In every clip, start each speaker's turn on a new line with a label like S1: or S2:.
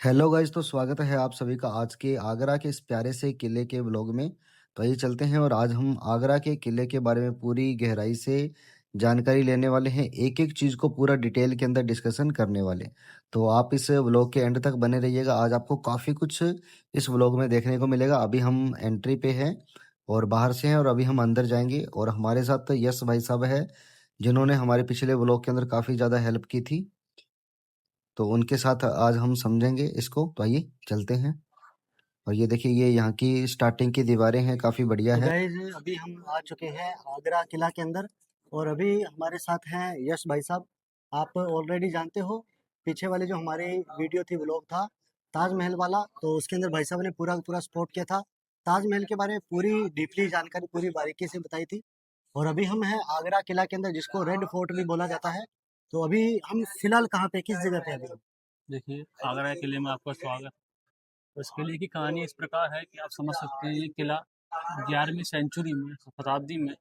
S1: Hello guys, तो स्वागत है आप सभी का आज के आगरा के इस प्यारे से किले के व्लॉग में। तो आइए चलते हैं और आज हम आगरा के किले के बारे में पूरी गहराई से जानकारी लेने वाले हैं। एक एक चीज़ को पूरा डिटेल के अंदर डिस्कशन करने वाले हैं। तो आप इस व्लॉग के एंड तक बने रहिएगा। आज आपको काफ़ी कुछ इस व्लॉग में देखने को मिलेगा। अभी हम एंट्री पे हैं और बाहर से हैं और अभी हम अंदर जाएंगे और हमारे साथ यश भाई साहब है, जिन्होंने हमारे पिछले व्लॉग के अंदर काफ़ी ज़्यादा हेल्प की थी। तो उनके साथ आज हम समझेंगे इसको। तो आइए चलते हैं। और ये देखिए, ये यहाँ की स्टार्टिंग की दीवारें हैं, काफ़ी बढ़िया
S2: तो
S1: है।
S2: गाइज अभी हम आ चुके हैं आगरा किला के अंदर और अभी हमारे साथ हैं यश भाई साहब। आप ऑलरेडी जानते हो, पीछे वाली जो हमारी वीडियो थी, व्लॉग था ताजमहल वाला, तो उसके अंदर भाई साहब ने पूरा पूरा स्पॉट किया था। ताजमहल के बारे में पूरी डीपली जानकारी पूरी बारीकी से बताई थी। और अभी हम हैं आगरा किला के अंदर, जिसको रेड फोर्ट भी बोला जाता है। तो अभी हम फिलहाल कहाँ पे, किस जगह पे अभी?
S3: देखिए, आगरा किले में आपका स्वागत। तो इस किले की कहानी इस प्रकार है कि आप समझ सकते हैं, ये किला 11वीं सेंचुरी में, शताब्दी में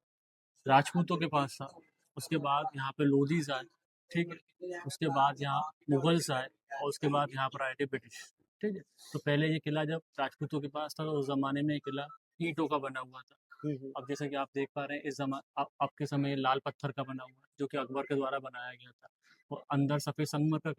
S3: राजपूतों के पास था। उसके बाद यहाँ पे लोधीज आए, ठीक है। उसके बाद यहाँ मुगल्स आए और उसके बाद यहाँ पर आए थे ब्रिटिश, ठीक है। तो पहले ये किला जब राजपूतों के पास था तो उस जमाने में ये किला ईंटों का बना हुआ था। अब जैसे कि आप देख पा रहे हैं, इस अब के समय ये लाल पत्थर का बना हुआ है, जो कि अकबर के द्वारा बनाया गया था। और अंदर सफेद मरमर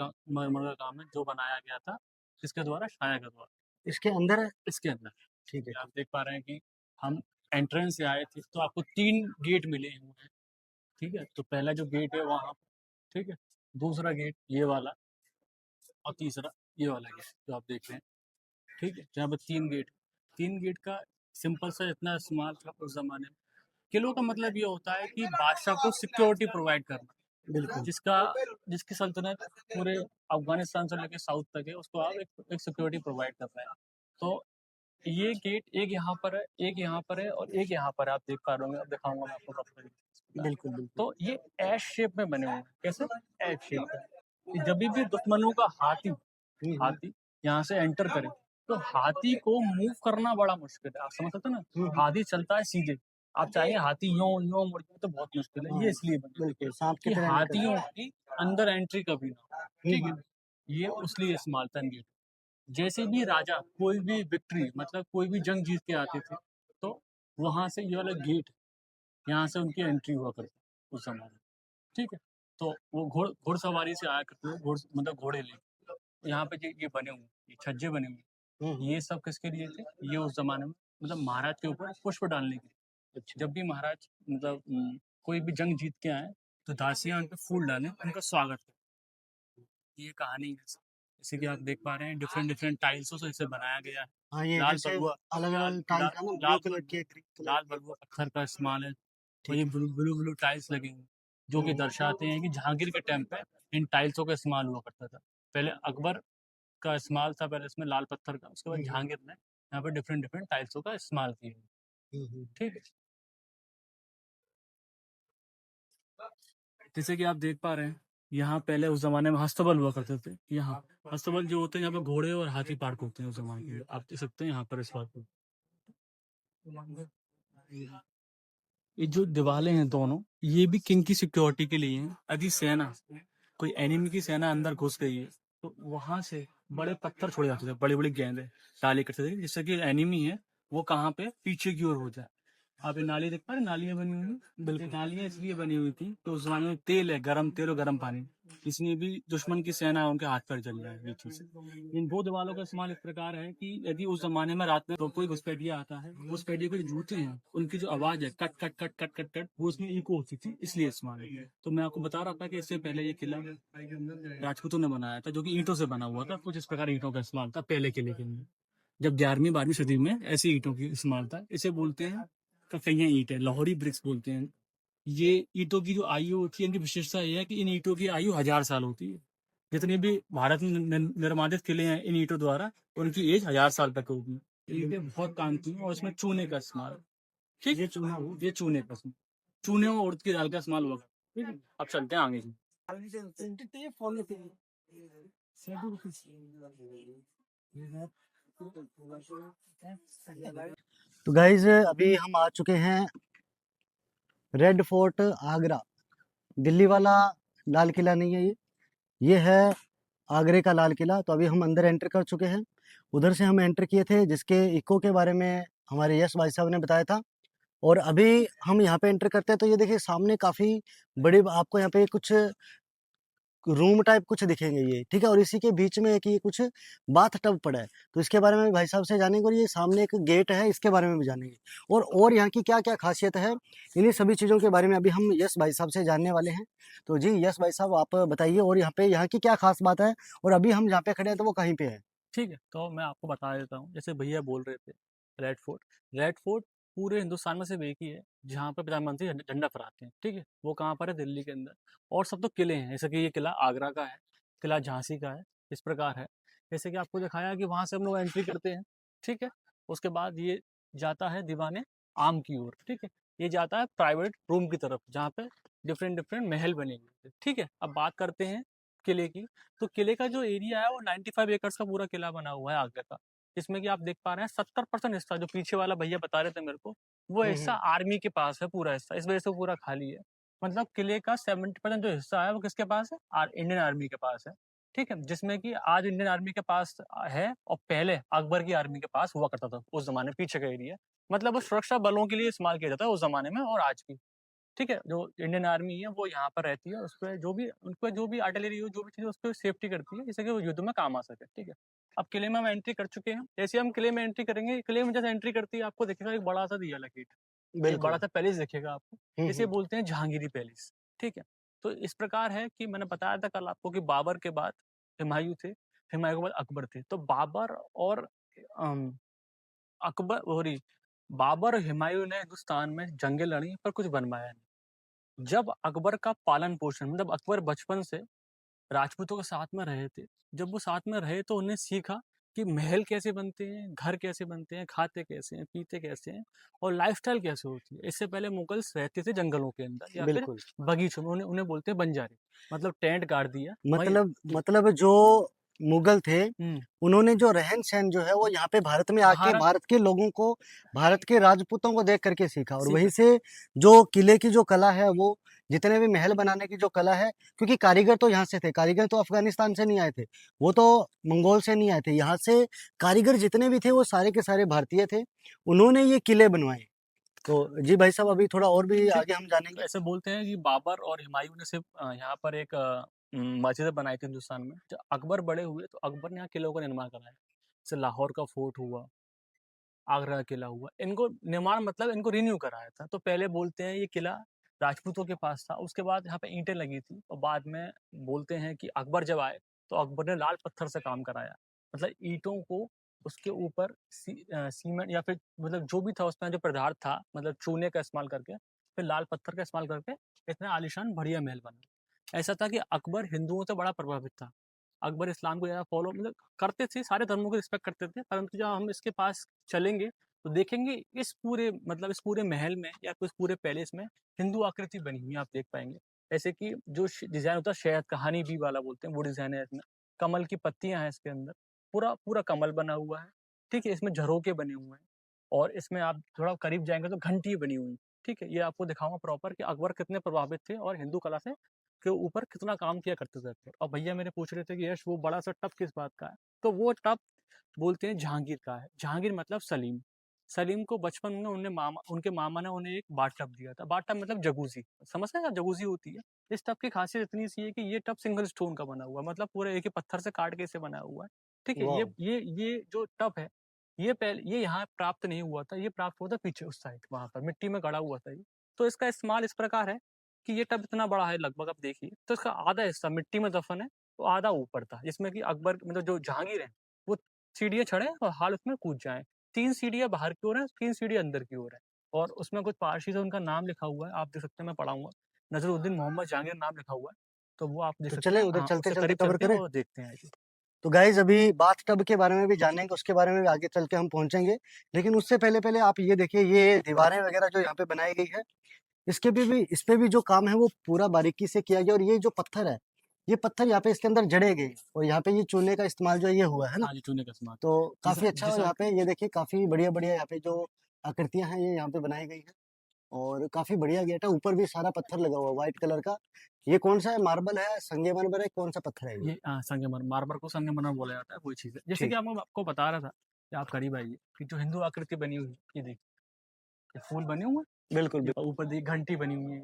S3: का काम है, जो बनाया गया था किसके द्वारा? शाया के द्वारा।
S2: इसके अंदर है?
S3: इसके अंदर,
S2: ठीक है।
S3: आप देख पा रहे हैं कि हम एंट्रेंस से आए थे तो आपको 3 गेट मिले हुए हैं, ठीक है। तो पहला जो गेट है वहाँ, ठीक है। दूसरा गेट ये वाला और तीसरा ये वाला गेट जो आप देख रहे हैं, ठीक है। जहाँ पर 3 गेट का सिंपल सा इतना इस्तेमाल था उस जमाने में। किलों का मतलब ये होता है कि बादशाह को सिक्योरिटी प्रोवाइड करना,
S2: बिल्कुल।
S3: जिसका जिसकी सल्तनत पूरे अफगानिस्तान से लेकर साउथ तक है, उसको आप एक सिक्योरिटी प्रोवाइड कर रहे हैं। तो ये गेट एक यहाँ पर है, एक यहाँ पर है और एक यहाँ पर है, आप देख पा रहे होंगे। अब दिखाऊंगा मैं आपको प्रॉपर तरीके से।
S2: बिल्कुल बिल्कुल।
S3: तो ये एस शेप में बने हुए हैं। कैसे? एस शेप में। जब भी दुश्मनों का हाथी हाथी यहाँ से एंटर करे तो हाथी को मूव करना बड़ा मुश्किल है। आप समझ सकते हैं ना, हाथी चलता है सीधे। आप चाहेंगे हाथी यो यो मुड़ जाए तो बहुत मुश्किल है। ये इसलिए बने
S2: बिल्कुल, सांप की
S3: कि
S2: तरह निकल
S3: हाथियों की अंदर एंट्री कभी ना हो, ठीक है। ये उसलिए इस्तेमाल था गेट। जैसे भी राजा कोई भी विक्ट्री, मतलब कोई भी जंग जीत के आते थे, तो वहां से ये वाला गेट, यहाँ से उनकी एंट्री हुआ करती उस समय में, ठीक है। तो वो घोड़सवारी से आया करते थे, मतलब घोड़े ले। यहाँ पे ये बने हुए, ये छज्जे बने हुए, ये सब किसके लिए थे? ये उस जमाने में मतलब महाराज के ऊपर पुष्प डालने के लिए। जब भी महाराज मतलब कोई भी जंग जीत के आए तो दासियां उन पे फूल डालें, उनका स्वागत करें। ये कहानी है। जैसे कि आप देख पा रहे हैं, डिफरेंट डिफरेंट टाइल्सों से इसे बनाया गया है।
S2: हाँ, ये
S3: लाल
S2: जैसे
S3: बलुआ
S2: अलग-अलग टाइल्स है ना, ब्लू कलर की है, ग्रीन कलर
S3: लाल
S2: की है।
S3: बलुआ पत्थर का इस्तेमाल है। और
S2: ठीक
S3: ये
S2: है।
S3: ब्लू ब्लू ब्लू टाइल्स लगे हुए हैं, जो कि दर्शाते हैं कि जहांगीर के टाइम पे इन टाइल्सों का इस्तेमाल हुआ करता था। पहले अकबर का इस्तेमाल था, पहले इसमें लाल पत्थर का, उसके बाद जहांगीर ने यहाँ पे डिफरेंट डिफरेंट टाइल्सों का इस्तेमाल किया,
S2: हुँ।
S3: ठीक है। जैसे कि आप देख पा रहे हैं, यहाँ पहले उस जमाने में हस्तबल हुआ करते थे। यहाँ हस्तबल जो होते हैं, यहाँ पे घोड़े और हाथी पार्क होते हैं उस जमाने के, आप देख सकते हैं यहाँ पर इस बात को। ये जो दीवारें हैं दोनों, ये भी किंग की सिक्योरिटी के लिए हैं। यदि सेना, कोई एनिमी की सेना अंदर घुस गई है तो वहां से बड़े पत्थर छोड़े जाते थे, बड़ी बड़ी गेंदें डाले करते थे, जिससे कि एनिमी है वो कहाँ पे पीछे की ओर हो जाए। आप ये नाली देख पा रहे हैं, नालियां बनी हुई हैं। बिल्कुल, नालियां इसलिए बनी हुई थी तो उस जमाने में तेल है, गर्म तेल और गर्म पानी, इसलिए भी दुश्मन की सेना है उनके हाथ पैर जल जाए ये चीज। इन दो दीवारों का इस्तेमाल इस प्रकार है कि यदि उस जमाने में रात में तो कोई घुसपैठिया आता है, घुसपैठिए के जो जूते हैं उनकी जो आवाज है cut cut cut cut cut cut, वो उसमें इको होती थी, इसलिए इस्तेमाल है। तो मैं आपको बता रहा था कि इससे पहले ये किला राजपूतों ने बनाया था, जो कि ईंटों से बना हुआ था। कुछ इस प्रकार ईंटों का इस्तेमाल था पहले किले के लिए। जब 11वीं 12वीं सदी में ऐसी ईंटों की इस्तेमाल था। इसे बोलते हैं ककैया ईंट है, लाहौरी ब्रिक्स बोलते हैं। ये ईंटों की जो आयु होती है, इनकी विशेषता यह है कि इन ईंटों की आयु 1000 साल होती है। जितने भी भारत में निर्माणित किले हैं इन ईंटों द्वारा, उनकी एज 1000 साल तक होगी। ईंटें बहुत काम की हैं और इसमें चूने का इस्तेमाल, ठीक। ये चूने का इस्तेमाल, चूने और उड़द की दाल का इस्तेमाल होगा, ठीक है। अब चलते हैं आगे की।
S2: तो गाइज़ अभी हम आ चुके हैं रेड फोर्ट आगरा। दिल्ली वाला लाल किला नहीं है ये। ये है आगरे का लाल किला। तो अभी हम अंदर एंटर कर चुके हैं। उधर से हम एंटर किए थे जिसके इको के बारे में हमारे यश भाई साहब ने बताया था। और अभी हम यहाँ पे एंटर करते हैं तो ये देखिए सामने काफ़ी बड़ी आपको यहाँ पे कुछ रूम टाइप कुछ दिखेंगे ये, ठीक है। और इसी के बीच में एक ये कुछ बाथ टब पड़ा है। तो इसके बारे में भी भाई साहब से जानेंगे। और ये सामने एक गेट है, इसके बारे में भी जानेंगे। और यहाँ की क्या क्या खासियत है, इन्हीं सभी चीज़ों के बारे में अभी हम यश भाई साहब से जानने वाले हैं। तो जी यश भाई साहब आप बताइए, और यहाँ पे यहाँ की क्या खास बात है, और अभी हम जहाँ पे खड़े हैं तो वो कहीं पे है।
S3: ठीक है, तो मैं आपको बता देता हूँ। जैसे भैया बोल रहे थे रेड फोर्ट, रेड फोर्ट पूरे हिंदुस्तान में सिर्फ एक ही है जहाँ पे प्रधानमंत्री झंडा फहराते हैं। ठीक है, वो कहाँ पर है? दिल्ली के अंदर। और सब तो किले हैं, जैसे कि ये किला आगरा का है, किला झांसी का है, इस प्रकार है। जैसे कि आपको दिखाया कि वहाँ से हम लोग एंट्री करते हैं। ठीक है, उसके बाद ये जाता है दीवाने आम की ओर। ठीक है, ये जाता है प्राइवेट रूम की तरफ जहाँ पे डिफरेंट डिफरेंट महल बने हुए थे। ठीक है, अब बात करते हैं किले की। तो किले का जो एरिया है वो 95 एकर्स का पूरा किला बना हुआ है आगरा का, जिसमें कि आप देख पा रहे हैं 70% हिस्सा जो पीछे वाला भैया बता रहे थे मेरे को, वो हिस्सा
S2: हम्म।
S3: आर्मी के पास है। पूरा हिस्सा इस वजह से पूरा खाली है। मतलब किले का 70% जो हिस्सा है वो किसके पास है? इंडियन आर्मी के पास है। ठीक है, जिसमें कि आज इंडियन आर्मी के पास है और पहले अकबर की आर्मी के पास हुआ करता था उस जमाने पीछे का एरिया। मतलब वो सुरक्षा बलों के लिए इस्तेमाल किया जाता है उस जमाने में और आज भी। ठीक है, जो इंडियन आर्मी है वो यहाँ पर रहती है, उस पे जो भी उनको जो भी आर्टिलरी हो, जो भी चीज़ उस पे सेफ्टी करती है, जिससे कि वो युद्ध में काम आ सके। ठीक है, अब किले में हम एंट्री कर चुके हैं। जैसे हम किले में एंट्री करेंगे, किले में जैसे एंट्री करती है आपको दिखेगा एक बड़ा सा दिया वाला गेट, एक बड़ा
S2: बिल्कुल।
S3: सा पैलेस दिखेगा आपको, इसे
S2: हम्म।
S3: बोलते हैं जहांगीरी पैलेस। ठीक है, तो इस प्रकार है कि मैंने बताया था कल आपको कि बाबर के बाद हुमायूं थे, हुमायूं के बाद अकबर थे। तो बाबर और अम, अकबर सॉरी बाबर और हुमायूं ने हिंदुस्तान में जंगें लड़ी पर कुछ बनवाया नहीं। जब अकबर का पालन पोषण मतलब अकबर बचपन से राजपूतों के साथ में रहे थे, जब वो साथ में रहे तो उन्हें सीखा कि महल कैसे बनते हैं, घर कैसे बनते हैं, खाते कैसे हैं, पीते कैसे हैं और लाइफस्टाइल कैसे होती है। इससे पहले मुगल्स रहते थे जंगलों के अंदर या फिर
S2: बिल्कुल।
S3: बगीचों में, उन्हें उन्हें बोलते हैं बंजारे। मतलब टेंट गाड़ दिया वहीं।
S2: मतलब जो मुगल थे,
S3: हम्म,
S2: उन्होंने जो रहन-सहन जो है वो यहाँ पे भारत में आके
S3: भारत
S2: भारत के लोगों को, भारत के राजपूतों को देख करके सीखा। और वहीं
S3: सीखा।
S2: से जो किले की जो कला है, वो जितने भी महल बनाने की जो कला है, क्योंकि कारीगर तो यहाँ से थे, कारीगर तो अफगानिस्तान से नहीं आए थे, वो तो मंगोल से नहीं आए थे। यहाँ से कारीगर जितने भी थे वो सारे के सारे भारतीय थे, उन्होंने ये किले बनवाए। तो जी भाई साहब अभी थोड़ा और भी
S3: ठीक
S2: आगे हम
S3: तो
S2: जानेंगे।
S3: ऐसे बोलते हैं कि बाबर और हुमायूं ने सिर्फ यहाँ पर एक मस्जिद बनाई थी हिंदुस्तान में। जब अकबर बड़े हुए तो अकबर ने यहाँ किलों का निर्माण कराया, जैसे लाहौर का फोर्ट हुआ, आगरा का किला हुआ। इनको निर्माण मतलब इनको रिन्यू कराया था। तो पहले बोलते हैं ये किला राजपूतों के पास था, उसके बाद यहाँ पे ईंटें लगी थी और बाद में बोलते हैं कि अकबर जब आए तो अकबर ने लाल पत्थर से काम कराया। मतलब ईंटों को उसके ऊपर सीमेंट या फिर मतलब जो भी था उसमें जो पदार्थ था, मतलब चूने का इस्तेमाल करके, फिर लाल पत्थर का इस्तेमाल करके इतना आलीशान बढ़िया महल बना। ऐसा था कि अकबर हिंदुओं से बड़ा प्रभावित था। अकबर इस्लाम को ज़्यादा फॉलो मतलब करते थे, सारे धर्मों को रिस्पेक्ट करते थे, परंतु जब हम इसके पास चलेंगे तो देखेंगे इस पूरे मतलब इस पूरे महल में या इस पूरे पैलेस में हिंदू आकृति बनी हुई है, आप देख पाएंगे। जैसे कि जो डिजाइन होता है शहद का, हनी बी वाला बोलते हैं, वो डिजाइन है इसमें। कमल की पत्तियां हैं इसके अंदर, पूरा पूरा कमल बना हुआ है। ठीक है, इसमें झरोके बने हुए हैं और इसमें आप थोड़ा करीब जाएंगे तो घंटी बनी हुई है। ठीक है, ये आपको दिखाऊंगा प्रॉपर कि अकबर कितने प्रभावित थे और हिंदू कला से के ऊपर कितना काम किया करते थे अकबर। और भैया मेरे पूछ रहे थे कि यश वो बड़ा सा टब किस बात का है, तो वो टब बोलते हैं जहांगीर का है। जहांगीर मतलब सलीम। सलीम को बचपन में उनके मामा ने उन्हें एक बाथ टब दिया था। बाथ टब मतलब जगूजी, समझ रहे हैं जगूजी होती है। इस टब की खासियत इतनी सी है कि ये टब सिंगल स्टोन का बना हुआ है, मतलब पूरे एक ही पत्थर से काट के इसे बनाया हुआ है। ठीक है,
S2: वाह।
S3: ये जो टब है, ये यहाँ प्राप्त नहीं हुआ था, ये प्राप्त हुआ था पीछे उस साइड, वहां पर मिट्टी में गड़ा हुआ था ये। तो इसका इस्तेमाल इस प्रकार है कि ये टब इतना बड़ा है लगभग, आप देखिए तो इसका आधा हिस्सा मिट्टी में दफन है, तो आधा ऊपर था, जिसमें कि अकबर मतलब जो जहांगीर है वो सीढ़ियाँ चढ़े और हाल उसमें कूद जाए। 3 सीढ़ियाँ बाहर की ओर है, 3 सीढ़ियाँ अंदर की ओर है। और उसमें कुछ पारसी से उनका नाम लिखा हुआ है, आप देख सकते हैं, मैं पढ़ाऊंगा। नजरुद्दीन मोहम्मद जहांगीर नाम लिखा हुआ है, तो वो आप देख
S2: तो
S3: सकते
S2: चले
S3: हैं।
S2: उधर
S3: हाँ,
S2: चलते
S3: उससे
S2: चलते
S3: करीब
S2: कवर
S3: चलते हैं
S2: करें।
S3: और देखते हैं आगे।
S2: तो गाइज अभी बाथ टब के बारे में भी जानेंगे, उसके बारे में भी आगे चल के हम पहुंचेंगे। लेकिन उससे पहले पहले आप ये देखिए, ये दीवारें वगैरह जो यहाँ पे बनाई गई है, इसके भी इस पे भी जो काम है वो पूरा बारीकी से किया गया। और ये जो पत्थर है, ये पत्थर यहाँ पे इसके अंदर जड़े गए, और यहाँ पे ये चूने का इस्तेमाल जो है ये हुआ है ना।
S3: हाँ जी, चूने का सामान।
S2: तो
S3: जैसा
S2: काफी अच्छा। और
S3: जैसा
S2: यहाँ पे ये देखिए काफी बढ़िया बढ़िया यहाँ पे जो आकृतियां हैं ये यहाँ पे बनाई गई है। और काफी बढ़िया गेट है, ऊपर भी सारा पत्थर लगा हुआ है व्हाइट कलर का। ये कौन सा है, मार्बल है, संगमरमर है, कौन सा पत्थर है ये?
S3: ये संगमरमर, मार्बल को संगमरमर बोला जाता है, वही चीज़ है। जैसे कि
S2: ठीक।
S3: आपको बता रहा था कि आप करीब आइए कि जो हिंदू आकृति बनी हुई है, ये देखिए, ये फूल बने हुए हैं,
S2: बिल्कुल
S3: ये
S2: बिल्कुल।
S3: ऊपर देखिए घंटी बनी हुई है, ये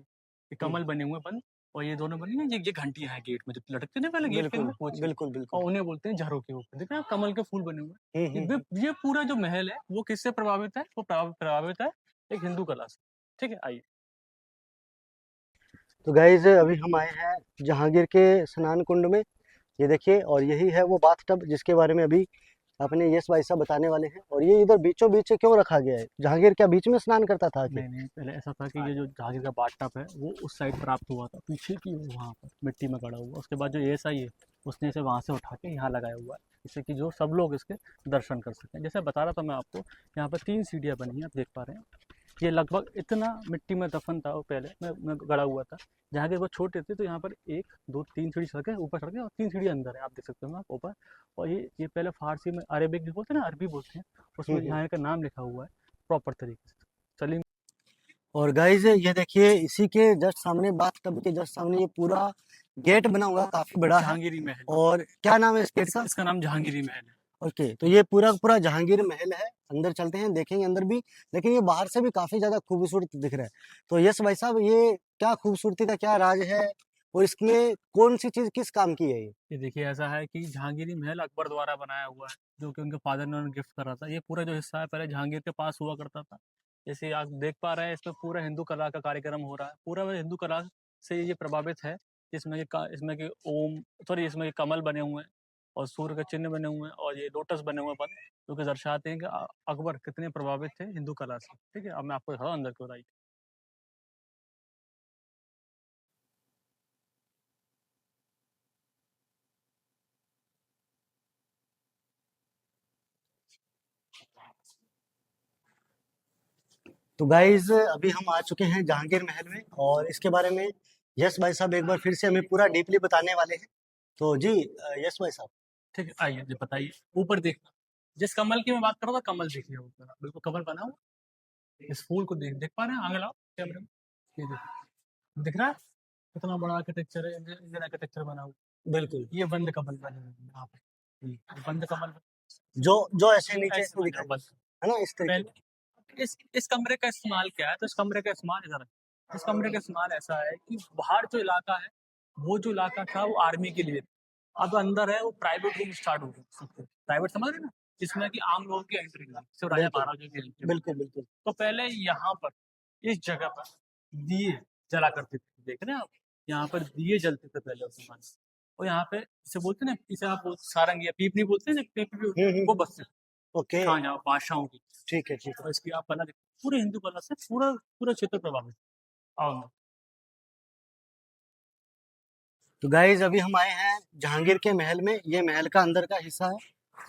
S2: हम्म,
S3: कमल बने हुए हैं बंद, और ये दोनों बनी हुई हैं, ये घंटियाँ हैं गेट में जो लटकते हैं ना पहले गेट के
S2: बिल्कुल
S3: अंदर, वो चीज़।
S2: बिल्कुल बिल्कुल।
S3: और उन्हें बोलते हैं झरोखे के ऊपर, देख रहे हैं आप कमल के फूल बने हुए हैं।
S2: हम्म।
S3: ये पूरा जो महल है वो किससे प्रभावित है? वो प्रभावित है एक हिंदू कला से। ठीक है, आइए।
S2: तो गाइज अभी हम आए हैं जहांगीर के स्नान कुंड में, ये देखिए, और यही है वो बाथ टब जिसके बारे में अभी अपने यश भाई साहब बताने वाले हैं। और ये इधर बीचों बीच क्यों रखा गया है? जहांगीर क्या बीच में स्नान करता था आके?
S3: नहीं, पहले ऐसा था कि ये जो जहांगीर का बाथटब है, वो उस साइड प्राप्त हुआ था, पीछे की ओर वहाँ पर मिट्टी में गड़ा हुआ। उसके बाद जो एएसआई है, उसने इसे वहाँ से उठा के यहाँ लगाया हुआ है, जिससे कि जो सब लोग इसके दर्शन कर सकें। जैसे बता रहा था मैं आपको, यहाँ पर 3 सीढ़ियाँ बनी हैं, आप देख पा रहे हैं। ये लगभग इतना मिट्टी में दफन था वो पहले में गड़ा हुआ था। जहांगीर वो छोटे थे तो यहाँ पर 1, 2, 3 सीढ़ी सड़कें ऊपर सड़कें और 3 सीढ़ी अंदर है, आप देख सकते हो आप ऊपर। और ये पहले फारसी में अरेबिक भी बोलते हैं ना, अरबी बोलते हैं, उसमें
S2: हम्म।
S3: यहाँ का नाम लिखा हुआ है प्रॉपर तरीके से। सलीम।
S2: और गाइज ये देखिए, इसी के जस्ट सामने, बाथ टब के जस्ट सामने ये पूरा गेट बना हुआ है, काफी बड़ा है।
S3: जहांगीरी महल।
S2: और क्या नाम है इस गेट का?
S3: इसका नाम जहांगीरी महल है।
S2: ओके, तो ये पूरा पूरा जहांगीर महल है। अंदर चलते हैं, देखेंगे अंदर भी, लेकिन ये बाहर से भी काफी ज्यादा खूबसूरत दिख रहा है। तो यस भाई साहब, ये क्या खूबसूरती का क्या राज है, और इसमें कौन सी चीज किस काम की है ये?
S3: ये देखिए, ऐसा है कि जहांगीरी महल अकबर द्वारा बनाया हुआ है, जो कि उनके फादर ने उन्हें गिफ्ट करा था। ये पूरा जो हिस्सा है पहले जहांगीर के पास हुआ करता था। जैसे आप देख पा रहे हैं, इसमें पूरा हिंदू कला का कार्यक्रम हो रहा है, पूरा हिंदू कला से ये प्रभावित है। इसमें कि ओम, सॉरी, इसमें कि कमल बने हुए हैं और सूर्य के चिन्ह बने हुए हैं और ये लोटस बने हुए हैं बंद, जो कि दर्शाते हैं कि अकबर कितने प्रभावित थे हिंदू कला से। ठीक है, अब मैं आपको दिखाता हूं अंदर की ओर, आइए।
S2: तो गाइज अभी हम आ चुके हैं जहांगीर महल में, और इसके बारे में यस भाई साहब एक बार फिर से हमें पूरा डीपली बताने वाले हैं। तो जी यस भाई साहब।
S3: ठीक है, आइए जी, बताइए। ऊपर देखना, जिस कमल की मैं बात कर रहा था, कमल देखिए ऊपर, बिल्कुल कमल बना हुआ। इस फूल को देख देख पा रहे हैं? आगे लाओ कैमरे में, ये देखो, दिख रहा है कितना बड़ा आर्किटेक्चर है, इंडियन आर्किटेक्चर बना हुआ।
S2: बिल्कुल।
S3: ये बंद कमल बने हुए हैं यहाँ पे। ये बंद कमल,
S2: जो जो ऐसे नीचे
S3: ऐसे
S2: से
S3: बने हुए
S2: दिखाई,
S3: बंद।
S2: है ना, इस तरीके।
S3: पहले इस कमरे का इस्तेमाल क्या है? तो इस कमरे का इस्तेमाल इधर है। इस कमरे का इस्तेमाल ऐसा है कि बाहर जो इलाका है, वो जो इलाका था वो आर्मी के लिए था। अब अंदर है वो प्राइवेट रूम स्टार्ट हो गए, प्राइवेट समझ रहे हैं ना, जिसमें कि आम लोगों की एंट्री नहीं, सिर्फ राजा
S2: बिल्कुल
S3: महाराजा की एंट्री।
S2: बिल्कुल बिल्कुल।
S3: तो पहले यहाँ पर, इस जगह पर दिए जला करते थे, देख रहे हैं आप, यहाँ पर दिए जलते थे पहले उस जमाने में। और यहाँ पे इसे बोलते हैं ना, इसे आप सारंग या पीपनी बोलते हैं ना, पीपनी वो बसते थे।
S2: ओके।
S3: हाँ, यहाँ बादशाहों की।
S2: ठीक है ठीक है।
S3: और इसकी आप कला देखिए, पूरे हिंदू कला से पूरा पूरा क्षेत्र प्रभावित। आओ।
S2: तो गाइज अभी हम आए हैं जहांगीर के महल में, ये महल का अंदर का हिस्सा है।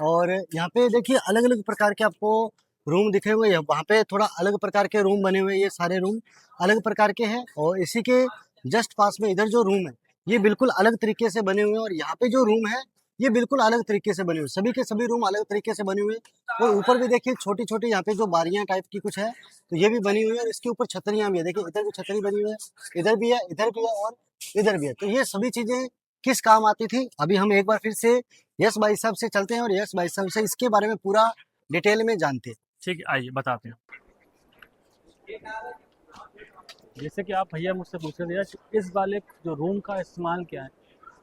S2: और यहाँ पे देखिए अलग अलग प्रकार के आपको रूम दिखे हुए हैं, वहाँ पे थोड़ा अलग प्रकार के रूम बने हुए हैं। ये सारे रूम अलग प्रकार के हैं, और इसी के जस्ट पास में इधर जो रूम है, ये बिल्कुल अलग तरीके से बने हुए हैं। और यहाँ पे जो रूम है, ये बिल्कुल अलग तरीके से बने हुए हैं। सभी के सभी रूम अलग तरीके से बने हुए हैं। और ऊपर भी देखिए छोटी छोटी यहाँ पे जो बारियां टाइप की कुछ है, तो ये भी बनी हुई है। और इसके ऊपर छतरियां भी है, देखिए इधर भी छतरी बनी हुई है, इधर भी है, इधर भी है, और इधर भी है। तो ये सभी चीजें किस काम आती थी, अभी हम एक बार फिर से यश भाई साहब से चलते हैं, और यश भाई साहब से इसके बारे में पूरा डिटेल में जानते हैं।
S3: ठीक है, आइए बताते हैं। जैसे कि आप भैया मुझसे पूछ रहे थे यार, इस वाले जो रूम का इस्तेमाल क्या है,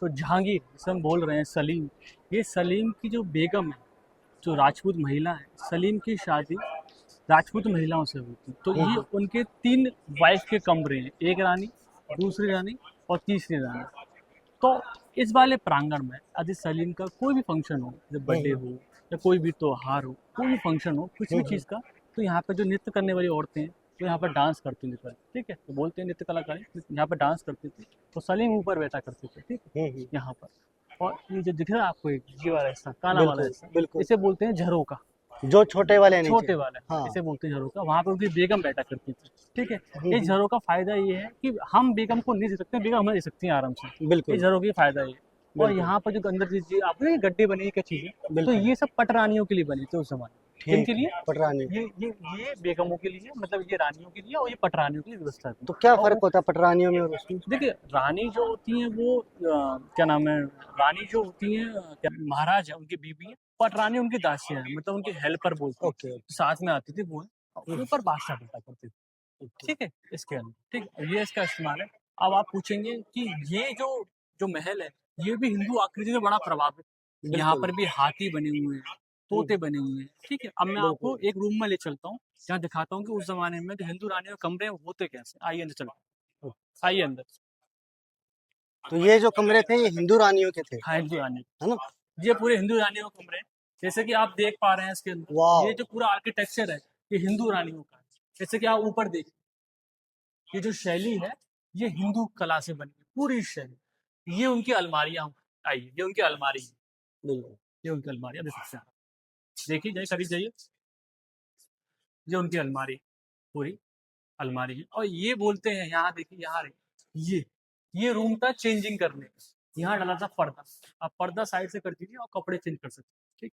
S3: तो जहांगीर जिसे हम बोल रहे हैं सलीम, ये सलीम की जो बेगम है, जो राजपूत महिला है, सलीम की शादी राजपूत महिलाओं से हुई थी। तो ये उनके 3 वाइफ के कमरे हैं, एक रानी, दूसरी रानी और तीसरी रानी। तो इस वाले प्रांगण में यदि सलीम का कोई भी फंक्शन हो, जब बर्थडे हो या कोई भी त्योहार हो, कोई भी फंक्शन हो किसी भी चीज़ का, तो यहाँ पर जो नृत्य करने वाली औरतें हैं, तो यहाँ पर डांस करती थी। ठीक है, तो बोलते हैं नृत्य कलाकारी, यहाँ पर डांस करती थी। तो सलीम ऊपर बैठा करते थे, ठीक है, यहाँ पर। और ये जो दिख रहा है आपको, ये वाला हिस्सा, काला वाला
S2: बिल्कुल
S3: हिस्सा,
S2: बिल्कुल।
S3: इसे बोलते हैं झरोका।
S2: जो छोटे वाले हैं नीचे।
S3: छोटे वाले,
S2: हाँ।
S3: इसे बोलते हैं झरोका। वहाँ पे उनकी बेगम बैठा करती थी। ठीक है, इस झरोका का फायदा ये है कि हम बेगम को नहीं दे सकते, बेगम हमें दे सकती है आराम से।
S2: बिल्कुल
S3: इस झरोके का फायदा ये है। और
S2: बिल्कुल।
S3: यहाँ पर जो अंदर आपने गड्ढे बनी, क्या चीज़ है, तो
S2: बिल्कुल
S3: ये सब पटरानियों के लिए बने थे उस जमाने। किन के लिए?
S2: पटरानी।
S3: ये बेगमों के लिए, मतलब ये रानियों के लिए, और ये पटरानियों की व्यवस्था थी।
S2: तो क्या
S3: और
S2: फर्क होता है पटरानियों में और उसमें?
S3: देखिए, रानी जो होती हैं वो क्या नाम है, रानी जो होती हैं क्या महाराज है उनकी बीवी है, पटरानी उनकी दासियां हैं, मतलब उनके हेल्पर बोलते हैं।
S2: ओके।
S3: साथ में आती थी वो है, और ऊपर बादशाह बैठा करते थे। ठीक है, इसके अंदर ठीक है, ये इसका इस्तेमाल है। अब आप पूछेंगे कि ये जो जो महल है, ये भी हिंदू आकृति से बड़ा प्रभावित, यहाँ
S2: बिल्कुल।
S3: पर भी हाथी बने हुए हैं, तोते बने हुए हैं। ठीक है, अब मैं आपको
S2: बिल्कुल।
S3: एक रूम में ले चलता हूँ, जहाँ दिखाता हूँ कि उस जमाने में जो हिंदू रानियों के कमरे हैं होते कैसे। आइए अंदर चलते हैं। आइए अंदर।
S2: तो ये जो कमरे थे ये हिंदू रानियों के थे,
S3: हाँ, हिंदू रानी,
S2: है ना?
S3: ये पूरे हिंदू रानियों के कमरे हैं। जैसे कि आप देख पा रहे हैं इसके अंदर,
S2: वाह।
S3: ये जो पूरा आर्किटेक्चर है, ये हिंदू रानियों का है। जैसे कि आप ऊपर देखिए, ये जो शैली है, ये हिंदू कला से बनी है पूरी शैली। ये उनकी अलमारियां, आइए, ये उनकी अलमारी है,
S2: बिल्कुल।
S3: ये उनकी अलमारियां देख सकते हैं आप। देखिए, जाइए करीब जाइए, ये उनकी अलमारी, पूरी अलमारी है। और ये बोलते हैं, यहाँ देखिए, यहाँ रही, ये रूम था चेंजिंग करने का, यहाँ डाला था पर्दा। आप पर्दा साइड से कर दीजिए और कपड़े चेंज कर सकते हैं। ठीक,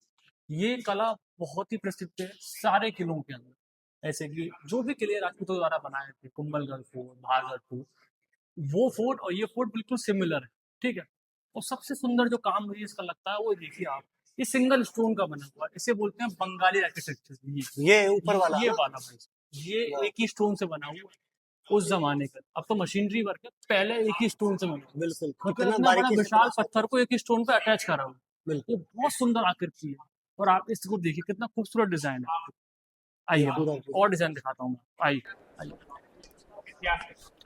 S3: ये कला बहुत ही प्रसिद्ध है सारे किलों के अंदर। ऐसे कि जो भी किले राजपूतों द्वारा बनाए थे, कुंभलगढ़ फोर्ट, भागलपुर फोर्ट, वो फोर्ट और ये फोर्ट बिल्कुल सिमिलर है। ठीक है, और सबसे सुंदर जो काम मुझे इसका लगता है वो देखिए आप, ये सिंगल स्टोन का बना हुआ है, इसे बोलते हैं बंगाली आर्किटेक्चर।
S2: ये ऊपर वाला
S3: ये
S2: ना?
S3: वाला भाई, ये एक ही स्टोन से बना हुआ है उस जमाने का। अब तो मशीनरी वर्क है, पहले एक ही स्टोन से बना हुआ।
S2: बिल्कुल।
S3: मतलब
S2: कितना
S3: इतना बड़ा
S2: बारीकी से
S3: विशाल
S2: बना
S3: पत्थर को एक ही स्टोन पे अटैच करा हुआ।
S2: बिल्कुल।
S3: ये बहुत सुंदर आकृति है, और आप इसको देखिए कितना खूबसूरत डिजाइन है। आइए, और डिजाइन दिखाता हूँ मैं। आइए आइए।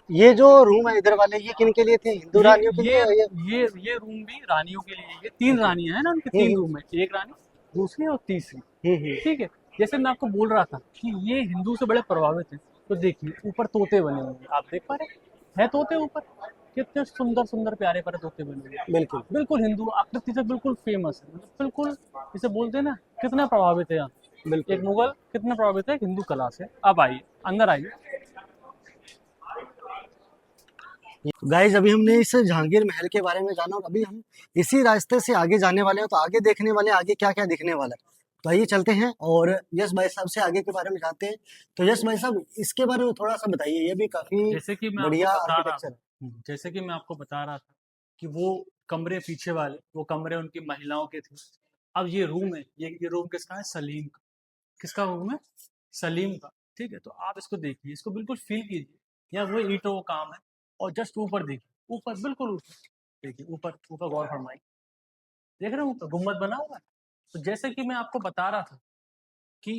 S2: ये जो रूम है इधर वाले ये किन के लिए थे? हिंदू
S3: ये
S2: रानियों के लिए
S3: ये
S2: या ये?
S3: ये रूम भी रानियों के लिए, ये तीन
S2: ओके।
S3: रानियां हैं ना, उनके तीन
S2: हम्म।
S3: रूम है, एक रानी, दूसरी और तीसरी।
S2: हम्म।
S3: ठीक है, जैसे मैं आपको बोल रहा था कि ये हिंदू से बड़े प्रभावित हैं, तो देखिए ऊपर तोते बने हुए हैं, आप देख पा रहे हैं तोते ऊपर, कितने सुंदर सुंदर प्यारे प्यारे तोते बने हुए हैं।
S2: बिल्कुल।
S3: बिल्कुल हिंदू आकृति से बिल्कुल फेमस है, मतलब बिल्कुल जिसे बोलते हैं ना, कितना प्रभावित है यहाँ।
S2: बिल्कुल।
S3: एक मुगल कितना प्रभावित है हिंदू कला से। अब आइए अंदर आइए।
S2: गाइज अभी हमने इस जहांगीर महल के बारे में जाना और अभी हम इसी रास्ते से आगे जाने वाले हैं, तो आगे देखने वाले हैं आगे क्या क्या दिखने वाला है। तो आइए चलते हैं और यश भाई साहब से आगे के बारे में जानते हैं। तो यश भाई साहब इसके बारे में थोड़ा सा बताइए, ये भी काफी
S3: जैसे कि मैं
S2: बढ़िया
S3: आपको बता रहा
S2: आर्किटेक्चर है।
S3: जैसे कि मैं आपको बता रहा था कि वो कमरे पीछे वाले, वो कमरे उनकी महिलाओं के थे। अब ये रूम है, ये रूम किसका है? सलीम का। किसका रूम है? सलीम का। ठीक है, तो आप इसको देखिए, इसको बिल्कुल फील कीजिए, यहाँ वो ईंटों का काम है। और जस्ट ऊपर देखिए, ऊपर बिल्कुल ऊपर देखिए, ऊपर ऊपर गौर फरमाइए, देख रहे हो ऊपर गुम्बद बना हुआ है। तो जैसे कि मैं आपको बता रहा था कि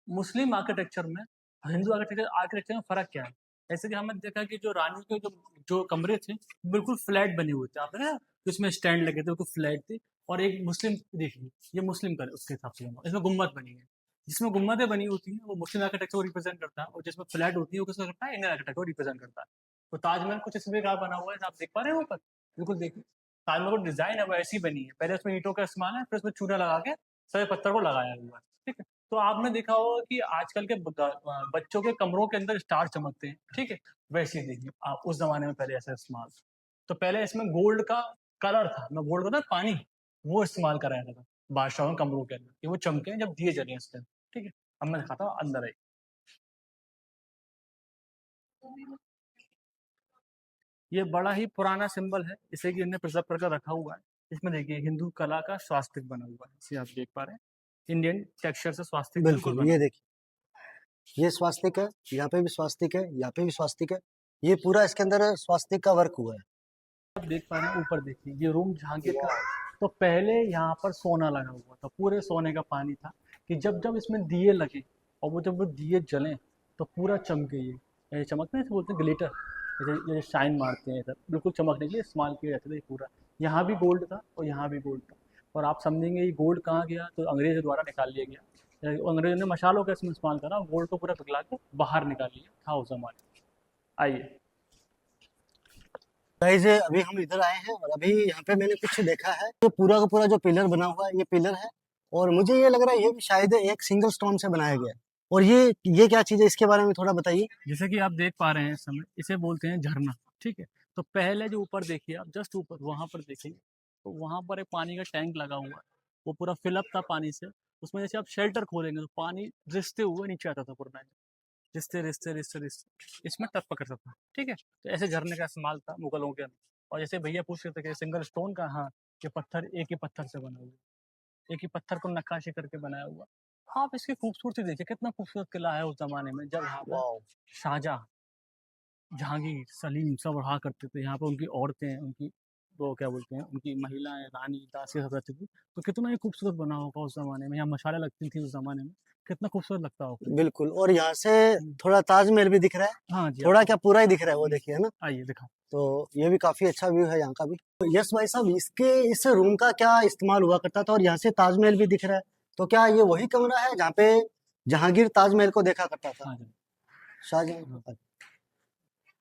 S3: मुस्लिम आर्किटेक्चर में हिंदू आर्किटेक्चर में फर्क क्या है। जैसे कि हमने देखा कि जो रानी के जो जो कमरे थे बिल्कुल फ्लैट बने हुए थे, आपने ना उसमें स्टैंड लगे थे, बिल्कुल फ्लैट थे। और एक मुस्लिम, देखिए ये मुस्लिम कर उसके हिसाब से इसमें गुम्बद बनी है। जिसमें गुम्बदें बनी होती हैं वो मुस्लिम आर्किटेक्चर को रिप्रेजेंट करता है, और जिसमें फ्लैट होती है वो किसको करता है? इंडियन आर्किटेक्चर को रिप्रेजेंट करता है। तो ताजमहल कुछ इस प्रकार बना हुआ है, आप देख पा रहे हैं ऊपर, बिल्कुल देखिए ताजमहल को डिजाइन है वो ऐसी बनी है, पहले उसमें ईंटों का इस्तेमाल है, फिर उसमें चूना लगा के सभी पत्थर को लगाया हुआ है। ठीक है, तो आपने देखा होगा कि आजकल के बच्चों के कमरों के अंदर स्टार चमकते हैं। ठीक है, वैसे ही देखिए आप, उस जमाने में पहले ऐसा इस्तेमाल था। तो पहले इसमें गोल्ड का कलर था, मैं गोल्ड का ना पानी, वो इस्तेमाल कराया था बादशाहों के कमरों के अंदर, कि वो चमके जब दिए जले इसके अंदर। ठीक है, अब मैं दिखाता हूँ अंदर आई। ये बड़ा ही पुराना सिंबल है, इसे कि इन्हें प्रिजर्व करके रखा हुआ है। इसमें देखिए हिंदू कला का स्वास्तिक बना हुआ है, इसे आप देख पा रहे हैं, इंडियन टेक्सचर से स्वास्तिक बिल्कुल
S2: बिल्कुल।
S3: बना।
S2: ये देखिए, ये स्वास्तिक है, यहाँ पे भी स्वास्तिक है, यहाँ पे भी स्वास्तिक है। ये पूरा इसके अंदर स्वास्तिक का वर्क हुआ है।
S3: आप देख पा रहे हैं ऊपर देखिए, ये रूम जहांगीर का। तो पहले यहाँ पर सोना लगा हुआ था, पूरे सोने का पानी था, कि जब जब इसमें दिए लगे और वो जब वो दिए जलें तो पूरा चमके। ये चमकते हैं, इसे बोलते हैं ग्लिटर, जैसे ये शाइन मारते हैं, सर बिल्कुल चमकने के लिए इस्तेमाल किया जाता था ये पूरा। यहाँ भी गोल्ड था और यहाँ भी गोल्ड था। और आप समझेंगे ये गोल्ड कहाँ गया, तो अंग्रेजों द्वारा निकाल लिया गया। अंग्रेजों ने मशालों का इसमें इस्तेमाल करा, गोल्ड को पूरा पिघला के बाहर निकाल लिया था उस जमाने। आइए।
S2: गाइस अभी हम इधर आए हैं और अभी यहाँ पे मैंने कुछ देखा है, ये पूरा का पूरा जो पिलर बना हुआ है ये पिलर है। और मुझे ये लग रहा है ये भी शायद एक सिंगल स्टोन से बनाया गया है। और ये क्या चीज़ है, इसके बारे में थोड़ा बताइए।
S3: जैसे कि आप देख पा रहे हैं इस समय, इसे बोलते हैं झरना। ठीक है, तो पहले जो ऊपर देखिए आप, जस्ट ऊपर वहां पर देखिए, तो वहां पर एक पानी का टैंक लगा हुआ है, वो पूरा फिलअप था पानी से। उसमें जैसे आप शेल्टर खोलेंगे तो पानी रिसते हुए नीचे आता था पूरा, रिसते रिसते रिसते रिसते इसमें टपक करता था। ठीक है, तो ऐसे झरने का इस्तेमाल था मुगलों के अंदर। और जैसे भैया पूछ रहे थे कि सिंगल स्टोन का, हाँ, ये पत्थर एक ही पत्थर से बना हुआ, एक ही पत्थर को नक्काशी करके बनाया हुआ। आप इसकी खूबसूरती देखिए, कितना खूबसूरत किला है उस जमाने में जब यहाँ पर
S2: वाओ।
S3: शाहजहाँ, जहांगीर, सलीम सब रहा करते थे। यहाँ पे उनकी औरतें, उनकी वो क्या बोलते हैं, उनकी महिलाएं, रानी, दासियां सब रहती थी। तो कितना ही खूबसूरत बना होगा उस ज़माने में। यहाँ मशालें लगती थी उस ज़माने में, कितना खूबसूरत लगता होगा।
S2: बिल्कुल, और यहाँ से थोड़ा ताजमहल भी दिख रहा है,
S3: हाँ जी,
S2: थोड़ा
S3: आपको
S2: क्या पूरा ही दिख रहा है वो, देखिए, है ना?
S3: आइए दिखाओ।
S2: तो ये भी काफ़ी अच्छा व्यू है यहाँ का भी। तो यस भाई साहब, इस रूम का क्या इस्तेमाल हुआ करता था? और यहाँ से ताजमहल भी दिख रहा है, तो क्या ये वही कमरा है जहाँ पे जहांगीर ताजमहल को देखा करता था?
S3: हाँ जी,
S2: शाहजहां।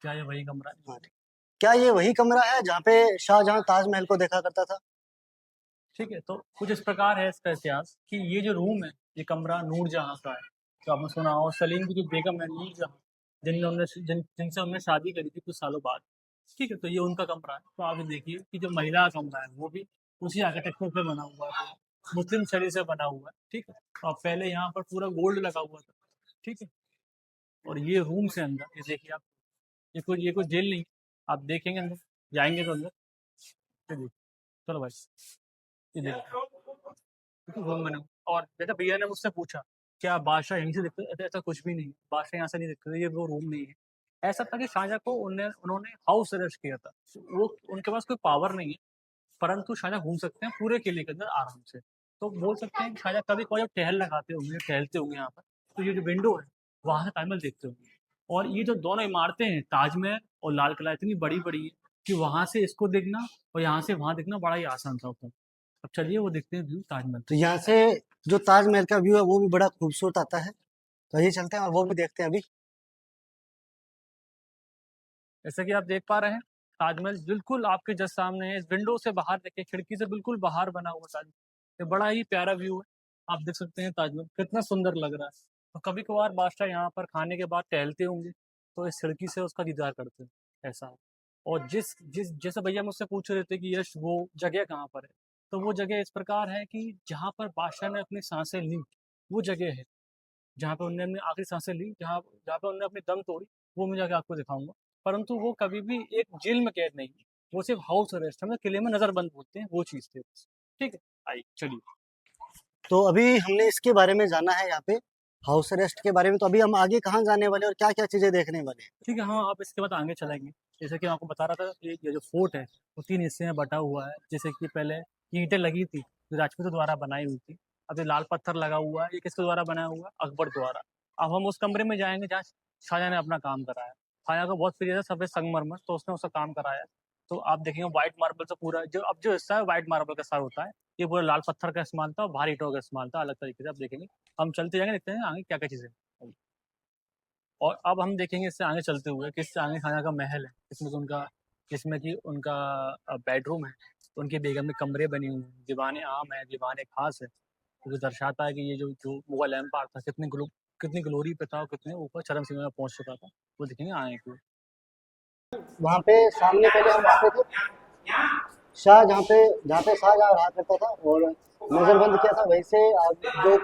S3: क्या ये वही कमरा है?
S2: हाँ, क्या ये वही कमरा है जहाँ पे शाहजहां ताजमहल को देखा करता था?
S3: ठीक है, तो कुछ इस प्रकार है इसका इतिहास कि ये जो रूम है, ये कमरा नूरजहाँ का है। तो आपने सुना हो सलीम की जो बेगम है नूरजहाँ, जिनसे उन्होंने शादी करी थी कुछ सालों बाद। ठीक है, तो ये उनका कमरा है। तो आप ये देखिए कि जो महिला का कमरा है वो भी उसी आर्किटेक्चर पे बना हुआ है, मुस्लिम शैली से बना हुआ है। ठीक है, और पहले यहाँ पर पूरा गोल्ड लगा हुआ था। ठीक है, और ये रूम से अंदर ये देखिए आप, ये कोई जेल नहीं है। आप देखेंगे अंदर, जाएंगे तो अंदर, ये देखिए। चलो भाई, ये देखो, देखो रूम बना हुआ। और जैसा भैया ने मुझसे पूछा क्या बादशाह यहीं से दिखते, ऐसा कुछ भी नहीं है, बादशाह यहाँ से नहीं दिखते, ये वो रूम नहीं है। ऐसा था कि शाहजहाँ को उन्होंने हाउस अरेस्ट किया था। वो उनके पास कोई पावर नहीं है, परंतु शाहजहाँ घूम सकते हैं पूरे किले के अंदर आराम से। तो बोल सकते हैं कि शाहजहाँ कभी कभी जब टहल लगाते होंगे, टहलते होंगे यहाँ पर, तो ये जो विंडो है वहां से ताजमहल देखते होंगे। और ये जो दोनों इमारतें हैं, ताजमहल और लाल किला, इतनी बड़ी बड़ी है कि वहां से इसको देखना और यहाँ से वहां देखना बड़ा ही आसान था होता। अब चलिए वो देखते हैं व्यू ताजमहल।
S2: तो यहाँ से जो ताजमहल का व्यू है वो भी बड़ा खूबसूरत आता है, तो ये चलते हैं और वो भी देखते हैं अभी।
S3: जैसे कि आप देख पा रहे हैं, ताजमहल बिल्कुल आपके जस्ट सामने है। इस विंडो से बाहर देखिए, खिड़की से बिल्कुल बाहर बना हुआ ताजमहल, ये बड़ा ही प्यारा व्यू है। आप देख सकते हैं ताजमहल कितना सुंदर लग रहा है। तो कभी कभार बादशाह यहाँ पर खाने के बाद टहलते होंगे, तो इस खिड़की से उसका दीदार करते हैं, ऐसा है। और जिस जिस जैसे भैया मुझसे पूछ रहे थे कि यश वो जगह कहाँ पर है, तो वो जगह इस प्रकार है कि जहाँ पर बादशाह ने अपनी सांसें ली, वो जगह है जहाँ पे उन्होंने अपनी आखिरी सांसें ली, जहाँ जहाँ पे उन्होंने अपनी दम तोड़ी, वो मैं जाके आपको दिखाऊंगा। परंतु वो कभी भी एक जेल में कैद नहीं है, वो सिर्फ हाउस अरेस्ट, हमें किले में नजरबंद बोलते हैं, वो चीज़ थी बस। ठीक है, आइए चलिए।
S2: तो अभी हमने इसके बारे में जाना है, यहाँ पे हाउस अरेस्ट के बारे में। तो अभी हम आगे कहाँ जाने वाले और क्या क्या चीजें देखने वाले हैं?
S3: ठीक है, हाँ, आप इसके बाद आगे चलेंगे। जैसे कि मैं आपको बता रहा था कि ये जो फोर्ट है वो 3 हिस्से में बटा हुआ है। जैसे कि पहले ईंटें लगी थी जो राजपूतों द्वारा बनाई हुई थी। अब ये लाल पत्थर लगा हुआ है, ये किसके द्वारा बनाया हुआ है? अकबर द्वारा। अब हम उस कमरे में जाएंगे जहाँ शाहजहाँ ने अपना काम कराया। शाहजहाँ को बहुत प्रिय था सफेद संगमरमर, तो उसने उसका काम कराया। तो आप देखेंगे व्हाइट मार्बल से पूरा जो हिस्सा है व्हाइट मार्बल का सारा होता है। ये पूरा लाल पत्थर का इस्तेमाल था और भारी ईंटों का इस्तेमाल था, अलग तरीके से आप देखेंगे। हम चलते जाएंगे, देखते हैं आगे क्या क्या चीज़ें हैं। और अब हम देखेंगे इससे आगे चलते हुए कि इससे आगे खाना का महल है, जिसमें कि उनका बेडरूम है, उनकी बेगम के कमरे बने हुए हैं, दीवान आम है, दीवान खास है, जो दर्शाता है कि ये जो जो मुगल एम्पायर था कितनी ग्लोरी पे था और कितने ऊपर चरम सीमा में पहुंच चुका था। वो देखेंगे आगे की ओर।
S2: वहाँ पे सामने पहले हम आते थे जहाँ पे शाहजहाँ रहा करता था और नजरबंद किया था, वहीं से जो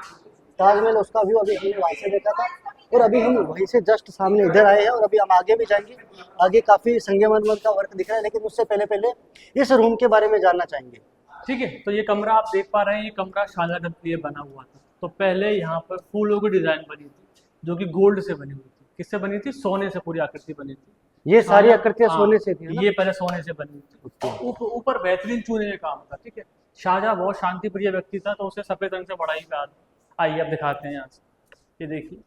S2: ताजमहल उसका व्यू अभी हमने वहाँ से देखा था। और अभी हम वहीं से जस्ट सामने इधर आए हैं और अभी हम आगे भी जाएंगे। आगे काफी संगमरमर का वर्क दिख रहा है, लेकिन उससे पहले पहले इस रूम के बारे में जानना चाहेंगे।
S3: ठीक है, तो ये कमरा आप देख पा रहे हैं, ये कमरा शाहजहाँ के लिए बना हुआ था। तो पहले यहाँ पर फूलों की डिजाइन बनी थी जो कि गोल्ड से बनी हुई थी। किससे बनी थी? सोने से पूरी आकृति बनी थी।
S2: ये सारी आकृतियां
S3: हाँ,
S2: सोने से थी, है ना?
S3: ये पहले सोने से बनी हुई थी। ऊपर बेहतरीन चूने का काम था। ठीक है, शाहजहाँ बहुत शांति प्रिय व्यक्ति था, तो उसे सफेद रंग से बड़ा ही प्यार था। आइए अब दिखाते हैं यहाँ से। ये देखिए,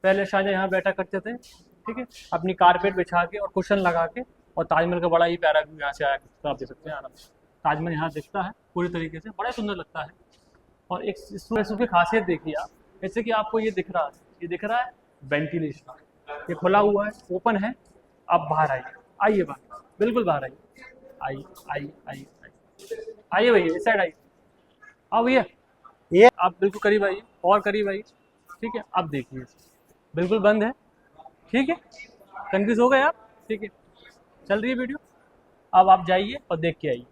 S3: पहले शाहजहाँ यहाँ बैठा करते थे, ठीक है, अपनी कारपेट बिछा के और कुशन लगा के, और ताजमहल का बड़ा ही प्यारा व्यू यहाँ से आया करता था। आप देख सकते हैं आराम से ताजमहल यहाँ दिखता है पूरी तरीके से, बड़ा सुंदर लगता है। और एक इसकी खासियत देखिए आप, जैसे कि आपको ये दिख रहा है वेंटिलेशन, ये खुला हुआ है, ओपन है। आप बाहर आइए बाहर, बिल्कुल बाहर आइए आइए आइए आइए आइए भैया, इस साइड आइए। हाँ भैया,
S2: ये
S3: आप बिल्कुल करीब आइए और करीब आइए। ठीक है, अब देखिए बिल्कुल बंद है। ठीक है, कंफ्यूज हो गए आप? ठीक है, चल रही है वीडियो। अब आप जाइए और देख के आइए,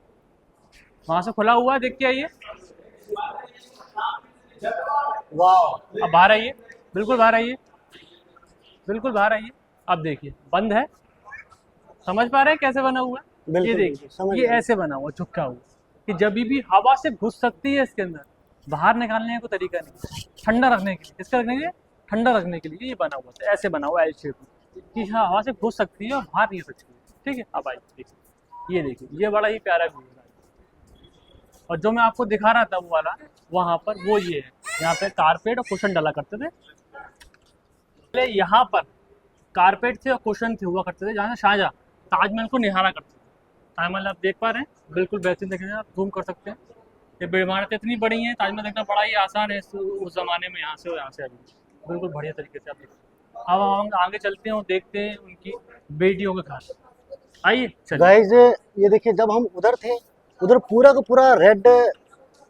S3: वहाँ से खुला हुआ है, देख के आइए।
S2: वाह।
S4: अब बाहर आइए, बिल्कुल बाहर आइए, बिल्कुल बाहर आइए। अब देखिए बंद है, समझ पा रहे हैं कैसे बना हुआ है? ये
S2: बिल्कुल बिल्कुल
S4: देखिए,
S2: समझ
S4: ये
S2: गया मैं।
S4: ऐसे बना हुआ, झुका हुआ, कि जब भी हवा से घुस सकती है इसके अंदर, बाहर निकालने का कोई तरीका नहीं। ठंडा रखने के लिए, किसका रखने के लिए? ठंडा रखने के लिए ये बना हुआ था, ऐसे बना हुआ एल शेप में, कि हाँ हवा से घुस सकती है और बाहर नहीं आ सकती है। ठीक है, अब आइए देखिए, ये देखिए, ये बड़ा ही प्यारा व्यू है। और जो मैं आपको दिखा रहा था वो वाला, वहां पर वो ये है, यहाँ पे कारपेट और कुशन डाला करते थे पहले। यहाँ पर कारपेट थे और कुशन थे हुआ करते थे, जहाँ से शाहजहाँ ताजमहल को निहारा करते थे। ताजमहल आप देख पा रहे हैं, बिल्कुल बेहतरीन देखेंगे, आप जूम कर सकते हैं। ये इमारतें इतनी बड़ी हैं, ताजमहल देखना बड़ा ही आसान है उस जमाने में, यहाँ से और यहाँ से अभी बिल्कुल बढ़िया तरीके से आप देख सकते हैं। अब हम आगे चलते हैं और देखते हैं उनकी बेटियों के घर। आइए चलिए।
S2: गाइज ये देखिए, जब हम उधर थे, उधर पूरा का पूरा रेड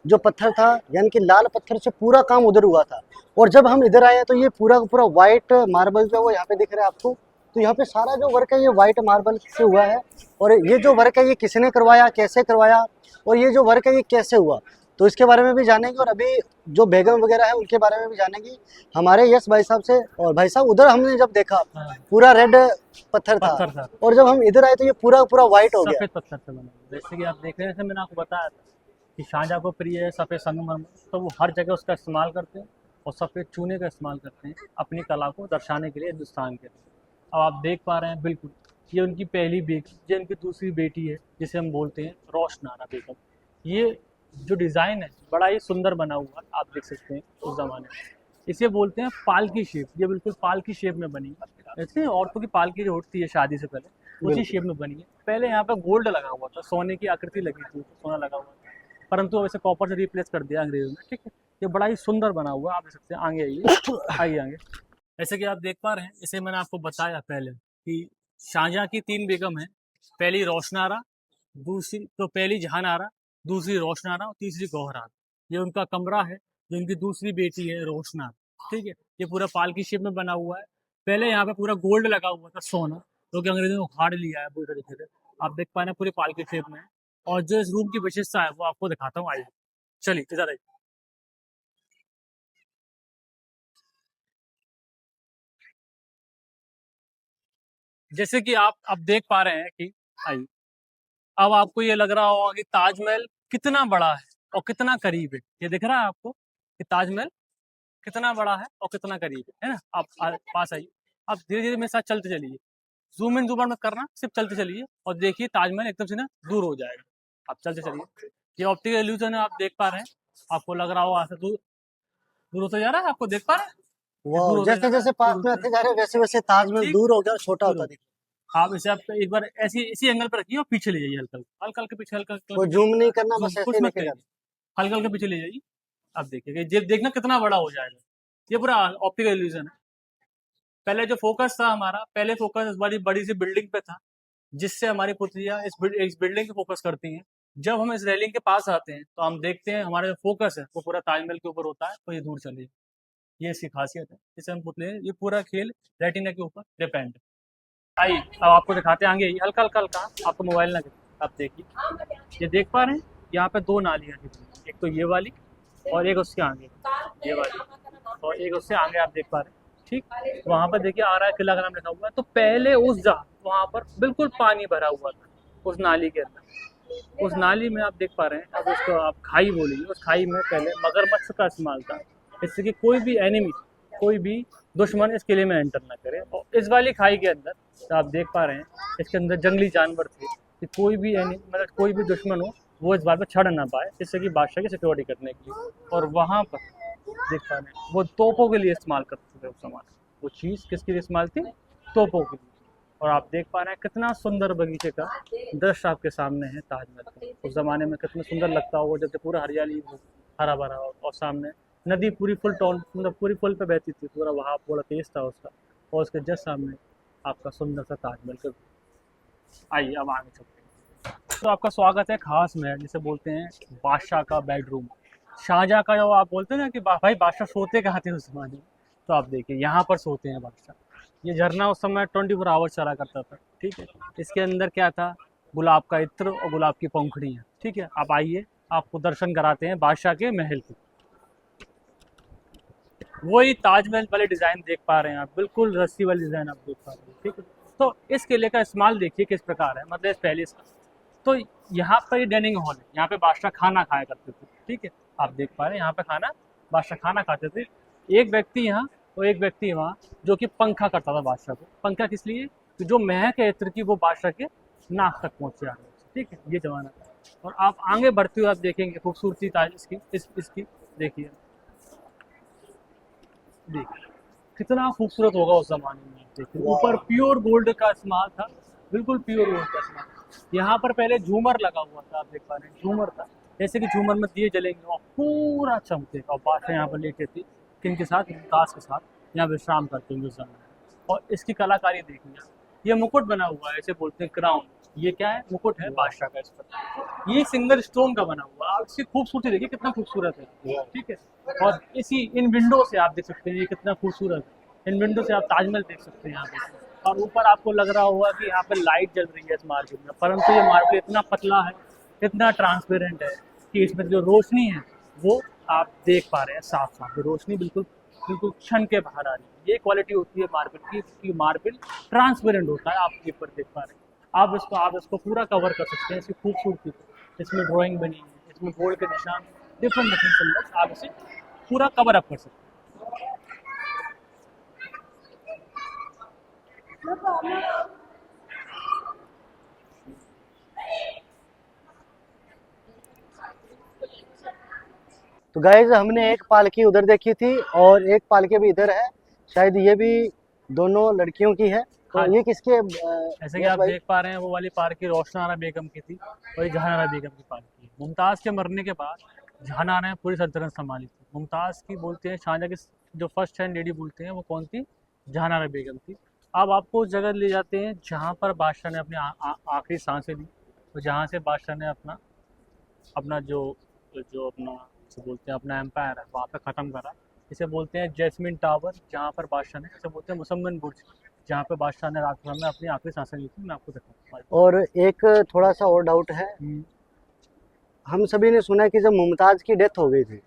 S2: जो पत्थर था, यानी कि लाल पत्थर से पूरा काम उधर हुआ था। और जब हम इधर आए तो ये पूरा का पूरा वाइट मार्बल जो है वो यहाँ पे दिख रहा है आपको। तो यहाँ पे सारा जो वर्क है ये वाइट मार्बल से हुआ है। और ये जो वर्क है ये किसने करवाया, कैसे करवाया, और ये जो वर्क है ये कैसे हुआ, तो इसके बारे में भी जानेंगे। और अभी जो बेगम वगैरह है उनके बारे में भी जानेंगे हमारे यश भाई साहब से। और भाई साहब, उधर हमने जब देखा
S4: हाँ,
S2: पूरा रेड पत्थर था,
S4: पत्थर था,
S2: और जब हम इधर आए तो ये पूरा पूरा वाइट हो गया।
S4: सफेद पत्थर से बना हुआ। जैसे कि आप देख रहे हैं, जैसे मैंने आपको बताया था कि शाहजहाँ को प्रिय है सफ़ेद संगमरमर, तो वो हर जगह उसका इस्तेमाल करते हैं और सफ़ेद चूने का इस्तेमाल करते हैं अपनी कला को दर्शाने के लिए हिंदुस्तान के। अब आप देख पा रहे हैं, बिल्कुल ये उनकी पहली बेटी, ये उनकी दूसरी बेटी है, जिसे हम बोलते हैं रोशनारा बेगम। ये जो डिज़ाइन है बड़ा ही सुंदर बना हुआ है, आप देख सकते हैं उस ज़माने में। इसे बोलते हैं पालकी शेप, ये बिल्कुल पालकी शेप में बनी है। जैसे औरतों की पालकी जो होती है शादी से पहले, उसी
S2: बिल्कुल
S4: शेप में बनी है। पहले यहाँ पे गोल्ड लगा हुआ था, सोने की आकृति लगी थी, सोना लगा हुआ था, परंतु अब इसे कॉपर से रिप्लेस कर दिया अंग्रेजों ने। ठीक है, ये बड़ा ही सुंदर बना हुआ है, आप देख सकते हैं। आगे आइए, आइए आगे। जैसे कि आप देख पा रहे हैं, इसे मैंने आपको बताया पहले कि शाहजहाँ की 3 बेगम हैं। पहली रोशनारा, दूसरी तो पहली जहानारा, दूसरी रोशनारा और तीसरी गौहरारा। ये उनका कमरा है, जो इनकी दूसरी बेटी है रोशनार। ठीक है, ये पूरा पालकी शेप में बना हुआ है। पहले यहाँ पे पूरा गोल्ड लगा हुआ था, सोना, जो कि अंग्रेजों ने उखाड़ लिया है पूरी तरीके से। आप देख पा रहे हैं पूरी पालकी शेप में है। और जो इस रूम की विशेषता है वो आपको दिखाता हूँ, आइए चलिए इधर आइए। जैसे कि आप अब देख पा रहे हैं कि, आइए, अब आपको ये लग रहा होगा कि ताजमहल कितना बड़ा है और कितना करीब है। ये दिख रहा है आपको कि ताजमहल कितना बड़ा है और कितना करीब है ना? आप पास आइए, आप धीरे धीरे मेरे साथ चलते चलिए, जूम इन जूम आउट मत करना, सिर्फ चलते चलिए और देखिए ताजमहल एकदम से ना दूर हो जाएगा। आप चलते चलिए, ये ऑप्टिकल इल्यूजन है, आप देख पा रहे हैं। आपको लग रहा होगा ऐसा दूर दूर होता जा रहा है, आपको देख पा रहे हैं, ये दूर
S2: वाह,
S4: होता जा
S2: जैसे
S4: रहा है,
S2: जैसे
S4: दूर
S2: पास में
S4: होता
S2: आते जा रहे हैं वैसे वैसे ताजमहल
S4: ठीक,
S2: दूर हो गया और छोटा
S4: दूर
S2: होता
S4: हो
S2: दिख
S4: आप इसे आप एक बार ऐसी इसी एंगल पर रखिए और पीछे ले जाइए, हल्का हल्का हल्का पीछे, हल्का
S2: रहा।
S4: हल्का
S2: कोई
S4: पीछे,
S2: जूम नहीं करना,
S4: जूम
S2: बस ऐसे
S4: कुछ
S2: ही
S4: मत
S2: लेके
S4: करिए,
S2: जाना।
S4: हल्का हल्का पीछे ले जाइए। अब देखिए ये देखना कितना बड़ा हो जाएगा। ये पूरा ऑप्टिकल इल्यूजन है। पहले जो फोकस था हमारा, पहले फोकस इस बड़ी बड़ी सी बिल्डिंग पे था, जिससे हमारी पुतलियां इस बिल्डिंग की फोकस करती हैं। जब हम इस रेलिंग के पास आते हैं तो हम देखते हैं हमारा जो फोकस है वो पूरा ताजमहल के ऊपर होता है, तो ये दूर चलिए। ये इसकी खासियत है, जिसे हम पुतले, ये पूरा खेल रेटिना के ऊपर डिपेंड है। आइए अब आपको दिखाते हैं आगे, हल्का हल्का हल्का, आपको मोबाइल ना गिरे। आप देखिए, ये देख पा रहे हैं, यहाँ पे 2 नालियाँ हैं, एक तो ये वाली और एक उसके आगे ये वाली, और एक उससे आगे आप देख पा रहे हैं। ठीक, वहाँ पर देखिए आरा किला का नाम लिखा हुआ है। तो पहले उस जगह वहाँ पर बिल्कुल पानी भरा हुआ था उस नाली के अंदर। उस नाली में आप देख पा रहे हैं, अब उसको आप खाई बोलेंगे, उस खाई में पहले मगरमच्छ का इस्तेमाल था, इससे कि कोई भी एनिमी, कोई भी दुश्मन इस किले में एंटर ना करे। और इस वाली खाई के अंदर तो आप देख पा रहे हैं, इसके अंदर जंगली जानवर थे, कि कोई भी मतलब कोई भी दुश्मन हो वो इस बात पर चढ़ ना पाए, जिससे कि बादशाह की सिक्योरिटी करने के लिए। और वहाँ पर देख पा रहे हैं वो तोपों के लिए इस्तेमाल करते थे उस सामान, वो चीज़ किसके लिए इस्तेमाल थी? तोपों के लिए। और आप देख पा रहे हैं कितना सुंदर बगीचे का दृश्य आपके सामने है ताजमहल का। उस ज़माने में कितना सुंदर लगता होगा जब पूरा हरियाली हो, हरा भरा हो, और सामने नदी पूरी फुल टॉल, मतलब पूरी फुल पे बहती थी, पूरा वहाँ पूरा तेज था उसका, और उसके जस्ट सामने आपका सुंदर सा ताजमहल का। आइए अब आगे चलते हैं। तो आपका स्वागत है खास महल, जिसे बोलते हैं बादशाह का बेडरूम। शाहजहाँ का जो आप बोलते हैं ना कि भाई बादशाह सोते कहाँ थे उस जमाने में, तो आप देखिए यहाँ पर सोते हैं बादशाह। ये झरना उस समय 24 आवर्स चला करता था। ठीक है, इसके अंदर क्या था? गुलाब का इत्र और गुलाब की पंखुड़ियाँ। ठीक है, आप आइए, आपको दर्शन कराते हैं बादशाह के महल के। वही ताजमहल वाले डिज़ाइन देख पा रहे हैं आप, बिल्कुल रस्सी वाली डिज़ाइन आप देख पा रहे हैं, ठीक है। तो इस किले का इस्तेमाल देखिए किस प्रकार है, मतलब इस पैलेस का। तो यहाँ पर ये डाइनिंग हॉल है, यहाँ पे बादशाह खाना खाया करते थे, ठीक है। आप देख पा रहे हैं यहाँ पे खाना, बादशाह खाना खाते थे। एक व्यक्ति यहाँ और एक व्यक्ति वहाँ, जो कि पंखा करता था बादशाह को। पंखा किस लिए? कि जो महक है इत्र की वो बादशाह के नाक तक पहुँचे आगे, ठीक है। ये जमाना था। और आप आगे बढ़ते हुए आप देखेंगे खूबसूरती ताज इसकी इसकी देखिए, देखिए कितना खूबसूरत होगा उस जमाने में। देखिए ऊपर प्योर गोल्ड का इस्तेमाल था, बिल्कुल प्योर गोल्ड का इस्तेमाल। यहाँ पर पहले झूमर लगा हुआ था, आप देख पा रहे हैं झूमर था, जैसे कि झूमर में दिए जलेंगे और पूरा चमकेगा। और बादशाह यहाँ पर लेटे थे किन के साथ? मुमताज़ के साथ यहाँ विश्राम करते होंगे उस जमाने में। और इसकी कलाकारी देखिए, ये मुकुट बना हुआ है, इसे बोलते हैं क्राउन। ये क्या है? मुकुट है बादशाह का इस पर। ये सिंगल स्टोन का बना हुआ है। आप इसकी खूबसूरती देखिए कितना खूबसूरत है, ठीक है। और इसी इन विंडो से आप देख सकते हैं ये कितना खूबसूरत है। इन विंडो से आप ताजमहल देख सकते हैं यहाँ पे। और ऊपर आपको लग रहा होगा कि यहाँ पे लाइट जल रही है इस मार्बल में, परंतु ये मार्बल इतना पतला है, इतना ट्रांसपेरेंट है कि इसमें जो रोशनी है वो आप देख पा रहे हैं साफ साफ। रोशनी बिल्कुल बिल्कुल छन के बाहर आ रही है। ये क्वालिटी होती है मार्बल की, कि मार्बल ट्रांसपेरेंट होता है। आप ये पर देख पा रहे हैं। आप इसको पूरा कवर कर सकते हैं, इसकी खूबसूरती को। इसमें ड्राइंग बनी है, इसमें गोल्ड के निशान, डिफरेंट डिफरेंट सिंबल्स, आप इसे पूरा कवर अप कर सकते हैं।
S2: तो गाइज हमने एक पालकी उधर देखी थी और एक पालकी भी इधर है, शायद ये भी दोनों लड़कियों की है। तो
S4: हाँ,
S2: ये किसके
S4: जैसे कि
S2: यश
S4: आप
S2: भाई?
S4: देख पा रहे हैं वो वाली पालकी रोशनारा बेगम की थी और ये जहानारा बेगम की पालकी है। मुमताज़ के मरने के बाद जहानारा ने पूरी सल्तनत संभाली थी। मुमताज़ की बोलते हैं शाहजहाँ की जो फर्स्ट हैंड लेडी बोलते हैं वो कौन थी? जहानारा बेगम थी। अब आपको उस जगह ले जाते हैं जहाँ पर बादशाह ने अपनी आखिरी सांसें ली और जहाँ से बादशाह ने अपना अपना जो जो अपना इसे बोलते हैं अपना एम्पायर है वहाँ पे ख़त्म करा। इसे बोलते हैं जैस्मिन टावर, जहाँ पर बादशाह ने, इसे बोलते हैं मुसम्मन बुर्ज, जहाँ पे बादशाह ने रात भर में अपनी आखिरी सांसें ली थी। मैं आपको दिखाऊंगा।
S2: और एक थोड़ा सा और डाउट है, हम सभी ने सुना है कि जब मुमताज की डेथ हो गई थी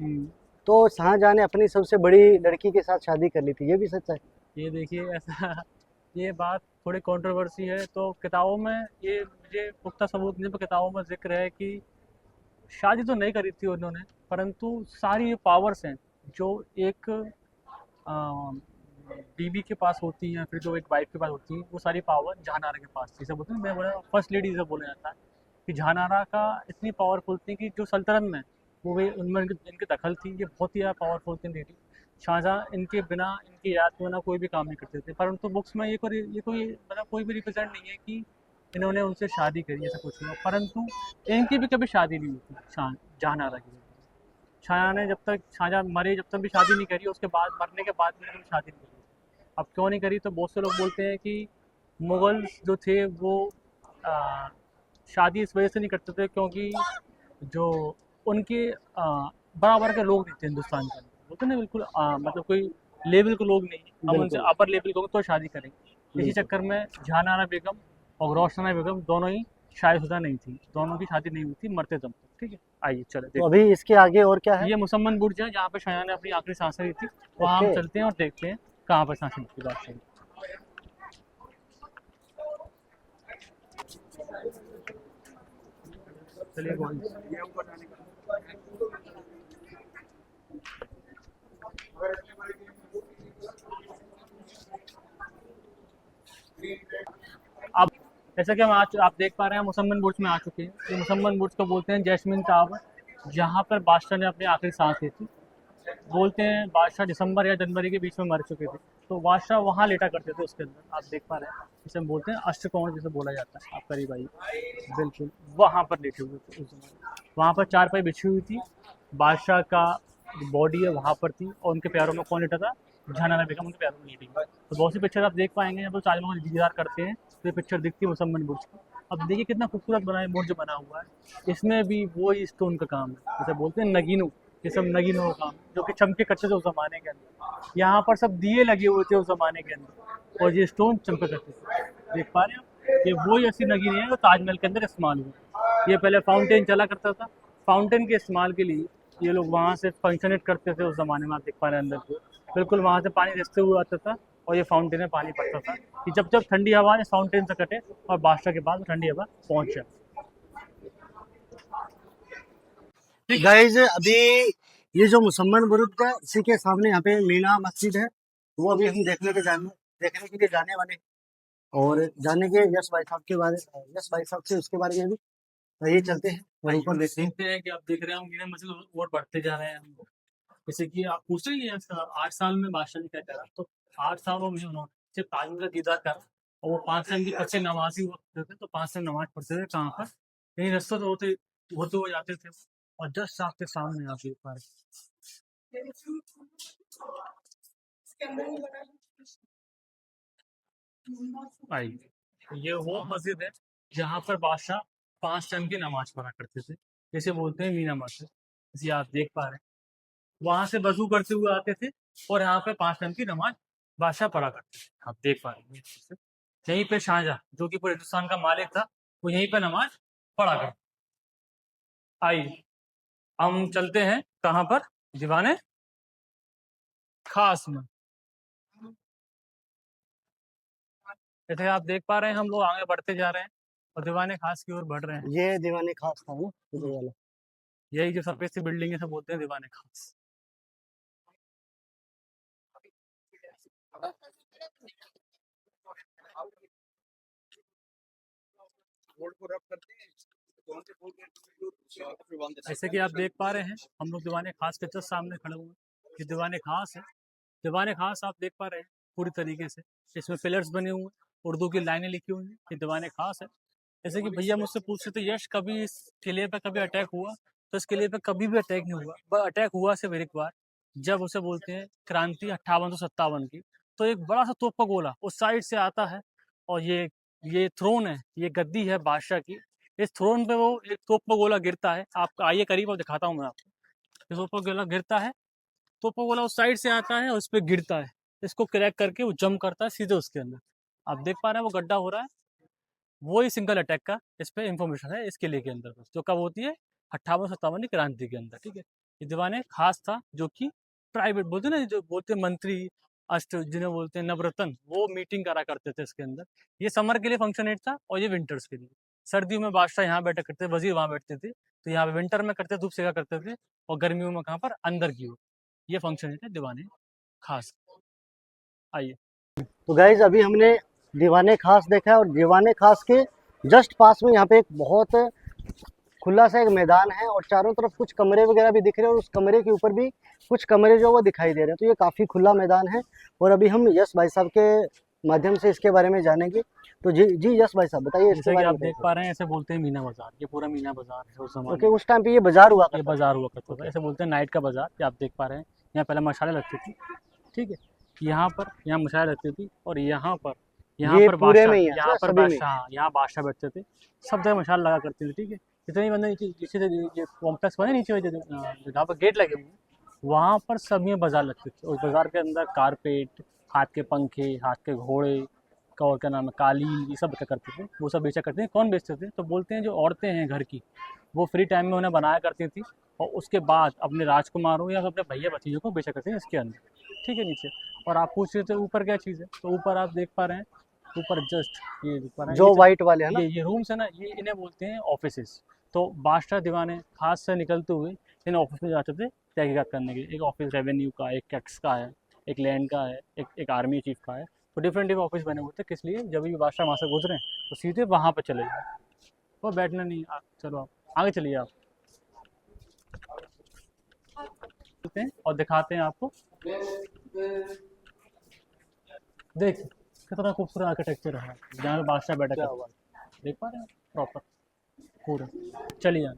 S2: तो शाहजहां ने अपनी सबसे बड़ी लड़की के साथ शादी कर ली थी, ये भी सच है?
S4: ये देखिए ऐसा ये बात थोड़ी कंट्रोवर्सी है। तो किताबों में ये मुझे पुख्ता सबूत नहीं, पर किताबों में जिक्र है कि शादी तो नहीं करी थी उन्होंने, परंतु सारी ये पावर्स हैं जो एक बीवी के पास होती हैं, फिर जो एक वाइफ के पास होती हैं, वो सारी पावर जहानारा के पास थी। जैसे बोलते हैं, मैं बोला फर्स्ट लेडी से बोला जाता है कि जहानारा का इतनी पावरफुल थी कि जो सल्तनत में वो भी उनमें इनकी दखल थी। ये बहुत ही ज़्यादा पावरफुल थी लेडी। शाहजहाँ इनके बिना, इनकी याद के बिना कोई भी काम नहीं करते थे। परंतु बुक्स में ये कोई मतलब कोई भी रिप्रेजेंट नहीं है कि इन्होंने उनसे शादी करी, ऐसा कुछ नहीं। परंतु इनकी भी कभी शादी नहीं हुई थी जहानारा की। शाहजहाँ ने जब तक शाहजहाँ मरे जब तक भी शादी नहीं करी, उसके बाद मरने के बाद भी कभी शादी नहीं करी। अब क्यों नहीं करी? तो बहुत से लोग बोलते हैं कि मुगल्स जो थे वो आ, शादी इस वजह से नहीं करते थे क्योंकि जो उनके बराबर के लोग नहीं थे हिंदुस्तान के अंदर, बोलते ना बिल्कुल मतलब कोई लेवल के लोग नहीं, हम उनसे
S2: बिल्कुल।
S4: अपर लेवल के होंगे तो शादी करेंगे। इसी
S2: बिल्कुल।
S4: चक्कर में जहानारा बेगम और रोशनारा बेगम दोनों ही शादीशुदा नहीं थी, दोनों की शादी नहीं हुई थी मरते दम तक, ठीक है। आइए चले
S2: तो
S4: देखते
S2: अभी इसके आगे और क्या है?
S4: हैं। ये मुसम्मन बुर्ज है जहाँ पे शाहजहाँ ने अपनी आखिरी सांसें ली थी। वहाँ हम
S2: ओके।
S4: चलते हैं और देखते हैं कहाँ पर सांसें ली थी बादशाह ने। चलिए boys। अब जैसा कि आप देख पा रहे हैं मुसम्मन बुर्ज में आ चुके हैं। ये मुसम्मन बुर्ज को बोलते हैं जैस्मिन टावर, जहाँ पर बादशाह ने अपनी आखिरी सांस ली थी। बोलते हैं बादशाह दिसंबर या जनवरी के बीच में मर चुके थे, तो बादशाह वहाँ लेटा करते थे उसके अंदर। आप देख पा रहे हैं जिसे हम बोलते हैं अष्टकोण जिसे बोला जाता है। आप करीब आइए, बिल्कुल वहाँ पर लेटे हुए थे उस समय। वहाँ पर चारपाई बिछी हुई थी, बादशाह का जो बॉडी है वहाँ पर थी और उनके पैरों में कौन लेटा था? जहानारा बेगम उनके पैरों में लेटी हुई। तो बहुत सी पिक्चर आप देख पाएंगे जब ताजमहल दीदार करते हैं तो ये पिक्चर दिखती है मुसम्मन बुर्ज की। अब देखिए कितना खूबसूरत बना है बुर्ज बना हुआ है। इसमें भी वही स्टोन का काम है, जैसे बोलते हैं नगीनों, ये सब नगीनों का काम जो कि चमके करते थे उस जमाने के अंदर। यहाँ पर सब दिए लगे हुए थे उस जमाने के अंदर और ये स्टोन चमके करते थे। देख पा रहे हैं आप, ये वही ऐसी नगीने हैं जो ताजमहल के अंदर इस्तेमाल हुई। ये पहले फाउंटेन चला करता था, फाउंटेन के इस्तेमाल के लिए ये लोग वहाँ से फंक्शनेट करते थे उस ज़माने में, आप देख पा रहे हैं अंदर को। बिल्कुल वहाँ से पानी रिसते हुए आता था और ये फाउंटेन में पानी पड़ता था कि जब जब ठंडी हवा इस फाउंटेन से कटे और बादशाह के पास ठंडी हवा पहुँच जाए।
S2: गाइज अभी ये जो मुसम्मन बुरुज है इसी के सामने यहाँ पे मीना मस्जिद है, वो अभी हम देखने के लिए जाने वाले हैं। और जानेंगे यश भाई साहब के बारे यश भाई साहब से उसके बारे में भी। तो ये चलते हैं वहीं पर देखते हैं।
S4: देखते हैं कि आप देख रहे होंगे ना, मतलब और बढ़ते जा रहे हैं हम लोग। जैसे कि आप पूछ रहे हैं 8 साल में बादशाह ने क्या करा, तो 8 सालों में उन्होंने सिर्फ ताजमहल का दीदार करा और वो 5 टाइम की अच्छे नमाजी हुआ करते थे। तो 5 टाइम नमाज पढ़ते थे कहाँ पर, कहीं रस्ते तो होते हुए जाते थे और जस्ट आपके सामने आप देख पा रहे आई। ये वो मस्जिद है जहाँ पर बादशाह 5 टाइम की नमाज पढ़ा करते थे, जैसे बोलते हैं मीना मस्जिद। जैसे आप देख पा रहे हैं वहां से वजू करते हुए आते थे और यहाँ पे 5 टाइम की नमाज बादशाह पढ़ा करते थे, आप देख पा रहे हैं। यहीं पे शाहजहां जो कि पूरे हिंदुस्तान का मालिक था, वो यहीं पे नमाज पढ़ा करता। आइए हम चलते हैं कहाँ पर, दीवाने खास में। जैसे आप देख पा रहे हैं हम लोग आगे बढ़ते जा रहे हैं और दीवाने खास की ओर बढ़ रहे हैं।
S2: ये दीवाने खास था ना, ये वाला।
S4: यही जो सफेद सी बिल्डिंग है सब बोलते हैं दीवाने खास। ऐसे कि आप देख पा रहे हैं हम लोग दीवाने खास के जस्ट सामने खड़े हुए हैं। ये दीवाने खास है। दीवाने खास आप देख पा रहे हैं पूरी तरीके से, इसमें पिलर्स बने हुए हैं, उर्दू की लाइनें लिखी हुई हैं। ये दीवाने खास है। जैसे कि भैया मुझसे पूछ रहे थे यश कभी इस किले पे कभी अटैक हुआ, तो इस किले पे कभी भी अटैक नहीं हुआ। बस अटैक हुआ सिर्फ एक बार, जब उसे बोलते हैं क्रांति 5857 की। तो एक बड़ा सा तोप का गोला उस साइड से आता है और ये थ्रोन है, ये गद्दी है बादशाह की। इस थ्रोन पे वो एक तोप का गोला गिरता है। आप आइए करीब और दिखाता हूँ मैं आपको। ये तोप का गोला गिरता है, तोप का गोला उस साइड से आता है और उस पर गिरता है। इसको क्रैक करके वो जंप करता है सीधे उसके अंदर। आप देख पा रहे हैं वो गड्ढा हो रहा है, वो ही सिंगल अटैक का इस पे इंफॉर्मेशन है इस किले के अंदर, जो कब होती है 5857 की क्रांति के अंदर। ठीक है, ये दीवाने खास था जो कि प्राइवेट बोलते हैं ना, जो बोलते हैं मंत्री अष्ट जिन्हें बोलते हैं नवरत्न, वो मीटिंग करा करते थे इसके अंदर। ये समर के लिए फंक्शनेट था और ये विंटर्स के लिए। सर्दियों में बादशाह यहाँ बैठा करते थे, वजीर वहाँ बैठते थे। तो यहाँ पे विंटर में करते धूप सेका करते थे और गर्मियों में कहाँ पर अंदर की ओर। ये फंक्शनेट है दीवाने खास। आइए
S2: तो गाइज अभी हमने दीवाने खास देखा है और दीवाने खास के जस्ट पास में यहाँ पे एक बहुत खुला सा एक मैदान है और चारों तरफ कुछ कमरे वगैरह भी दिख रहे हैं और उस कमरे के ऊपर भी कुछ कमरे जो वो दिखाई दे रहे हैं। तो ये काफ़ी खुला मैदान है और अभी हम यश भाई साहब के माध्यम से इसके बारे में जानेंगे। तो जी यश भाई साहब बताइए इसके
S4: जैसे कि
S2: बारे
S4: आप
S2: में।
S4: देख पा रहे हैं ऐसे बोलते हैं मीना बाजार, ये पूरा मीना बाजार है उस
S2: ओके,
S4: जमाने में।
S2: उस टाइम पे ये बाजार हुआ
S4: ये
S2: करता
S4: बाजार हुआ करता था, ऐसे बोलते हैं नाइट का बाजार। ये आप देख पा रहे हैं यहाँ पहले मशाले लगती थी। ठीक है, यहाँ मशाले लगती थी और यहाँ
S2: ये
S4: पर
S2: पूरे
S4: बादशाह,
S2: में ही है
S4: यहाँ
S2: ना,
S4: पर
S2: सभी में।
S4: बादशाह, यहाँ बादशाह बैठते थे। सब जगह मशाल लगा करते थे। ठीक है, जितने बंदे नीचे से ये कॉम्प्लेक्स बने नीचे जहाँ पर गेट लगे हुए हैं, वहाँ पर सब में बाजार लगते थे। उस बाजार के अंदर कारपेट, हाथ के पंखे, हाथ के घोड़े और क्या नाम है कालीन, ये सब बेचा करते थे। वो सब बेचा करते थे। कौन बेचते थे, तो बोलते हैं जो औरतें हैं घर की, वो फ्री टाइम में उन्हें बनाया करती थी और उसके बाद अपने राजकुमारों या अपने भैया भतीजों को बेचा करते हैं इसके अंदर। ठीक है, नीचे। और आप पूछ रहे थे ऊपर क्या चीज़ है, तो ऊपर आप देख पा रहे हैं, ऊपर जस्ट ये देख पा रहे हैं,
S2: जो वाइट वाले है ना,
S4: ये रूम्स है ना, ये इन्हें बोलते हैं ऑफिसेस। तो बादशाह दीवाने खास से निकलते हुए इन ऑफिस में जाते थे तहकीकात करने के लिए। एक ऑफिस रेवेन्यू का, एक टैक्स का है, एक लैंड का है, एक आर्मी चीफ का है। तो डिफरेंट ऑफिस बने हुए थे, किस लिए, जब भी बादशाह वहाँ से गुजरे तो सीधे वहाँ पर चले जाए, वो बैठना नहीं। चलो आप आगे चलिए, आप चलते हैं और दिखाते हैं आपको। देख कितना खूबसूरत आर्किटेक्चर है जहाँ पे बादशाह बैठा करता हुआ, देख पा रहे हैं प्रॉपर पूरा। चलिए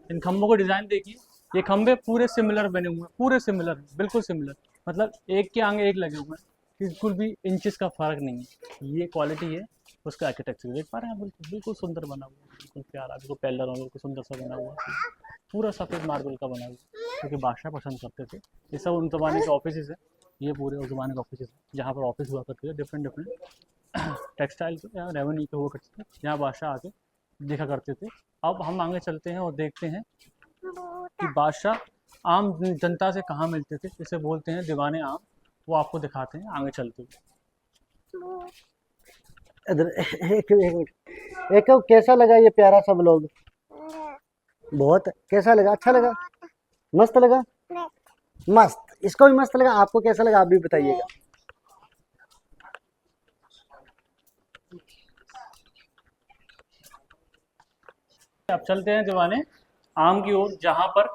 S4: इन खंभों को डिज़ाइन देखिए, ये खंभे पूरे सिमिलर बने हुए हैं, पूरे सिमिलर, बिल्कुल सिमिलर। मतलब एक के आगे एक लगे हुए हैं, बिल्कुल भी इंचेस का फर्क नहीं है। ये क्वालिटी है उसका आर्किटेक्चर, देख पा रहे हैं बिल्कुल बिल्कुल सुंदर बना हुआ है, बिल्कुल प्यारा, बिल्कुल पैलर हो, बिल्कुल सुंदर सा बना हुआ है, पूरा सफ़ेद मार्बल का बना हुआ है, क्योंकि बादशाह पसंद करते थे। ये सब उन ज़माने के ऑफिस है, ये पूरे उस ज़माने के ऑफिस जहाँ पर ऑफिस हुआ करते थे डिफरेंट टेक्सटाइल या रेवेन्यू के हुआ करते थे, यहाँ बादशाह आके देखा करते थे। अब हम आगे चलते हैं और देखते हैं कि बादशाह आम जनता से कहाँ मिलते थे, इसे बोलते हैं दीवाने आम। वो आपको दिखाते हैं आगे चलते हुए।
S2: इधर एक मिनट, एक कैसा लगा ये प्यारा सा व्लॉग? बहुत। कैसा लगा? अच्छा लगा? मस्त लगा? मस्त। इसको भी मस्त लगा। आपको कैसा लगा आप भी बताइएगा।
S4: अब चलते हैं दीवाने आम की ओर, जहाँ पर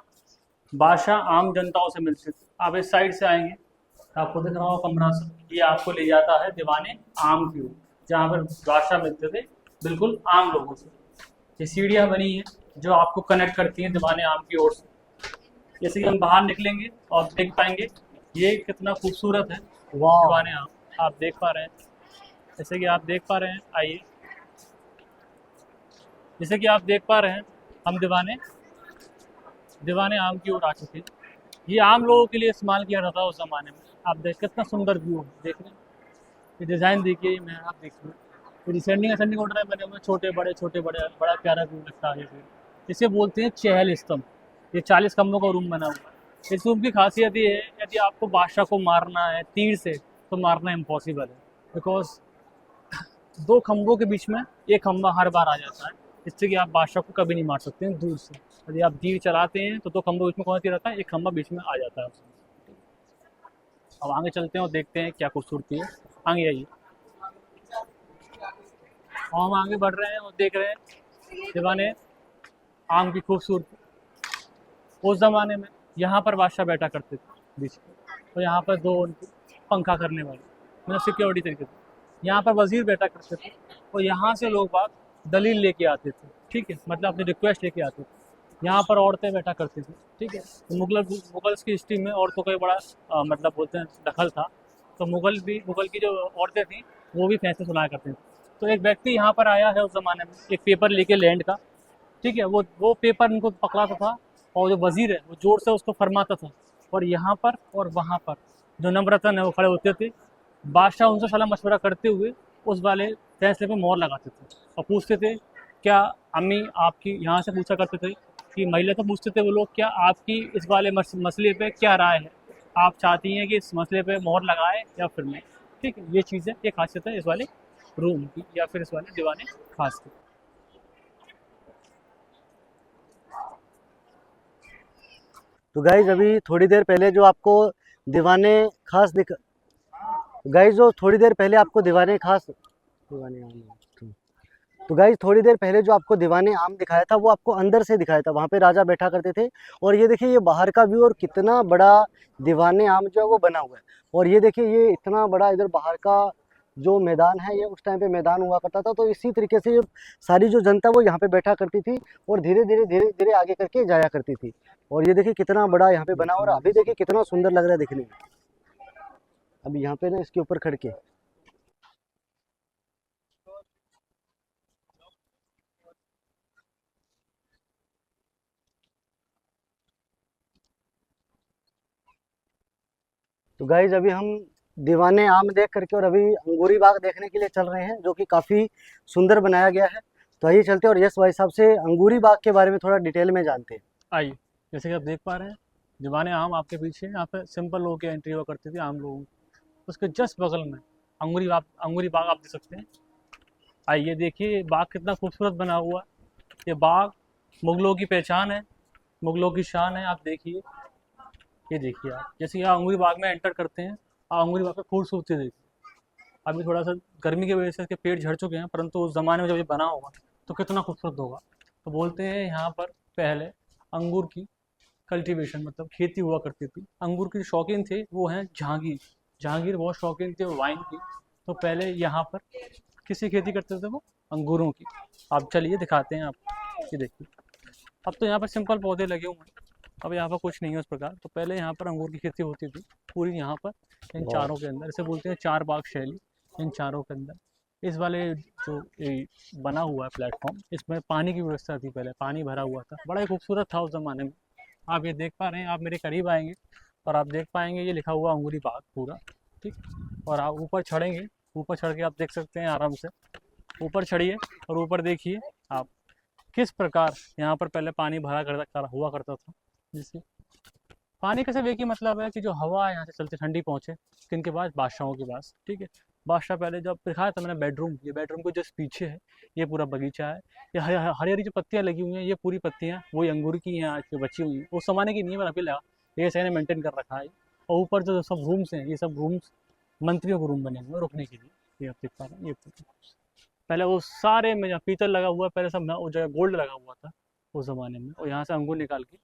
S4: बादशाह आम जनताओं से मिलते थे। आप इस साइड से आएंगे, आपको दिख रहा होगा कमरा सा, ये आपको ले जाता है दीवाने आम की ओर, जहाँ पर बादशाह मिलते थे बिल्कुल आम लोगों से। ये सीढ़ियाँ बनी हैं जो आपको कनेक्ट करती हैं दीवाने आम की ओर से। जैसे कि हम बाहर निकलेंगे और देख पाएंगे ये कितना खूबसूरत है
S2: वाह।
S4: दीवाने आम, आप देख पा रहे हैं। जैसे कि आप देख पा रहे हैं, आइए, जैसे कि आप देख पा रहे हैं, हम दीवाने आम की ओर आ चुके हैं। ये आम लोगों के लिए इस्तेमाल किया जाता था उस ज़माने में। आप देख कितना सुंदर व्यू है, देख रहे हैं, ये डिज़ाइन देखिए, ये मैं आप देखिए, ये डिसेंडिंग असेंडिंग ऑर्डर में बने हुए छोटे बड़े, बड़ा प्यारा व्यू लगता है ये। इसे बोलते हैं चहल स्तंभ। ये 40 खम्भों का रूम बना हुआ है। इस रूम की खासियत ये है, यदि आपको बादशाह को मारना है तीर से, तो मारना इम्पॉसिबल है, बिकॉज 2 खम्भों के बीच में एक खम्भा हर बार आ जाता है, इससे कि आप बादशाह को कभी नहीं मार सकते हैं दूर से। यदि आप तीर चलाते हैं तो 2 खम्भों बीच में कौन सी रहता है, एक खम्भा बीच में आ जाता है। अब आगे चलते हैं और देखते हैं क्या खूबसूरती है। आगे आइए, और हम आगे बढ़ रहे हैं और देख रहे हैं दीवाने आम की खूबसूरती। उस ज़माने में यहाँ पर बादशाह बैठा करते थे बीच में, तो यहाँ पर 2 उनके पंखा करने वाले, मतलब सिक्योरिटी तरीके से। यहाँ पर वज़ीर बैठा करते थे, और यहाँ से लोग बात दलील लेके आते थे, ठीक है, मतलब अपनी रिक्वेस्ट लेके आते थे। यहाँ पर औरतें बैठा करती थी, ठीक है। तो मुगल्स की हिस्ट्री में औरतों का बड़ा मतलब बोलते हैं दखल था। तो मुगल की जो औरतें थीं वो भी फैसले सुनाया करती थी। तो एक व्यक्ति यहाँ पर आया है उस ज़माने में, एक पेपर लेके लैंड का, ठीक है, वो पेपर उनको पकड़ाता था, और जो वज़ीर है वो ज़ोर से उसको फरमाता था, और यहाँ पर और वहाँ पर जो नम्रतन है वो खड़े होते थे। बादशाह उनसे सलाह मशवरा करते हुए उस वाले फैसले पे मोहर लगाते थे, और पूछते थे, क्या अम्मी आपकी, यहाँ से पूछा करते थे कि महिला तो पूछते थे वो लोग, क्या आपकी इस वाले मसले पे क्या राय है, आप चाहती हैं कि इस मसले पे मोहर लगाए या फिर नहीं। ठीक है, ये चीज़ है, ये खासियत है इस वाले रूम की, या फिर इस वाले दीवाने खास की।
S2: तो गाइज अभी थोड़ी देर पहले जो आपको दीवाने खास दिख गाइज जो थोड़ी देर पहले आपको दीवाने खास दीवाने आम, तो गाइज थोड़ी देर पहले जो आपको दीवाने आम दिखाया था वो आपको अंदर से दिखाया था, वहाँ पे राजा बैठा करते थे। और ये देखिए ये बाहर का व्यू, और कितना बड़ा दीवाने आम जो है वो बना हुआ है। और ये देखिए ये इतना बड़ा इधर बाहर का जो मैदान है, ये उस टाइम पे मैदान हुआ करता था। तो इसी तरीके से ये सारी जो जनता वो यहाँ पे बैठा करती थी, और धीरे धीरे आगे करके जाया करती थी। और ये देखिए कितना बड़ा यहाँ पे बना, और अभी देखिए कितना सुंदर लग रहा है देखने में। अभी यहाँ पे ना इसके ऊपर खड़ के तो गाइज अभी हम दीवाने आम देख करके और अभी अंगूरी बाग देखने के लिए चल रहे हैं, जो कि काफ़ी सुंदर बनाया गया है। तो आइए चलते हैं और यश भाई साहब से अंगूरी बाग के बारे में थोड़ा डिटेल में जानते हैं।
S4: आइए, जैसे कि आप देख पा रहे हैं, दीवाने आम आपके पीछे, यहाँ पे सिंपल लोगों की एंट्री हुआ करती थी, आम लोगों की। उसके जस्ट बगल में अंगूरी बाग आप देख सकते हैं। आइए देखिए ये बाग कितना खूबसूरत बना हुआ है। ये बाग मुगलों की पहचान है, मुगलों की शान है। आप देखिए, ये देखिए आप, जैसे यहाँ अंगूरी बाग में एंटर करते हैं, आप अंगूरी बाग की खूबसूरती देखिए। अभी थोड़ा सा गर्मी की वजह से इसके पेड़ झड़ चुके हैं, परंतु उस ज़माने में जब ये बना होगा तो कितना खूबसूरत होगा। तो बोलते हैं यहाँ पर पहले अंगूर की कल्टीवेशन, मतलब खेती हुआ करती थी। अंगूर के जो शौकीन थे वो हैं जहांगीर। जहांगीर बहुत शौकीन थे वाइन की, तो पहले यहाँ पर किसकी खेती करते थे वो, अंगूरों की। आप चलिए दिखाते हैं आपको, ये देखिए। अब तो यहाँ पर सिंपल पौधे लगे हुए हैं, अब यहाँ पर कुछ नहीं है उस प्रकार। तो पहले यहाँ पर अंगूर की खेती होती थी पूरी, यहाँ पर इन चारों के अंदर। इसे बोलते हैं चार बाग शैली। इन चारों के अंदर इस वाले जो ये बना हुआ है प्लेटफॉर्म, इसमें पानी की व्यवस्था थी, पहले पानी भरा हुआ था, बड़ा ही खूबसूरत था उस ज़माने में। आप ये देख पा रहे हैं, आप मेरे करीब आएंगे और आप देख पाएंगे ये लिखा हुआ अंगूरी बाग पूरा, ठीक। और आप ऊपर चढ़ेंगे, ऊपर चढ़ के आप देख सकते हैं आराम से। ऊपर चढ़िए और ऊपर देखिए आप किस प्रकार यहाँ पर पहले पानी भरा हुआ करता था, जिससे पानी का सिर्फ एक ही मतलब है कि जो हवा है यहाँ से चलती ठंडी पहुँचे किनके पास, बादशाहों के पास, ठीक है। बादशाह पहले जब दिखाया था मैंने बेडरूम, ये बेडरूम को जस्ट पीछे है, ये पूरा बगीचा है। ये हरी हरी जो पत्तियाँ लगी हुई हैं, ये पूरी पत्तियाँ वही अंगूर की हैं आज जो बची हुई हैं, उस जमाने की नहीं है पर अभी लगा, ये सही ने मेंटेन कर रखा है। और ऊपर जो सब रूम्स हैं, ये सब रूम्स मंत्रियों के रूम बने हुए हैं रुकने के लिए, ये आप देख पा रहे हैं। ये पहले वो सारे में जहाँ पीतल लगा हुआ है, पहले सब वो जगह गोल्ड लगा हुआ था उस ज़माने में, और यहाँ से अंगूर निकाल के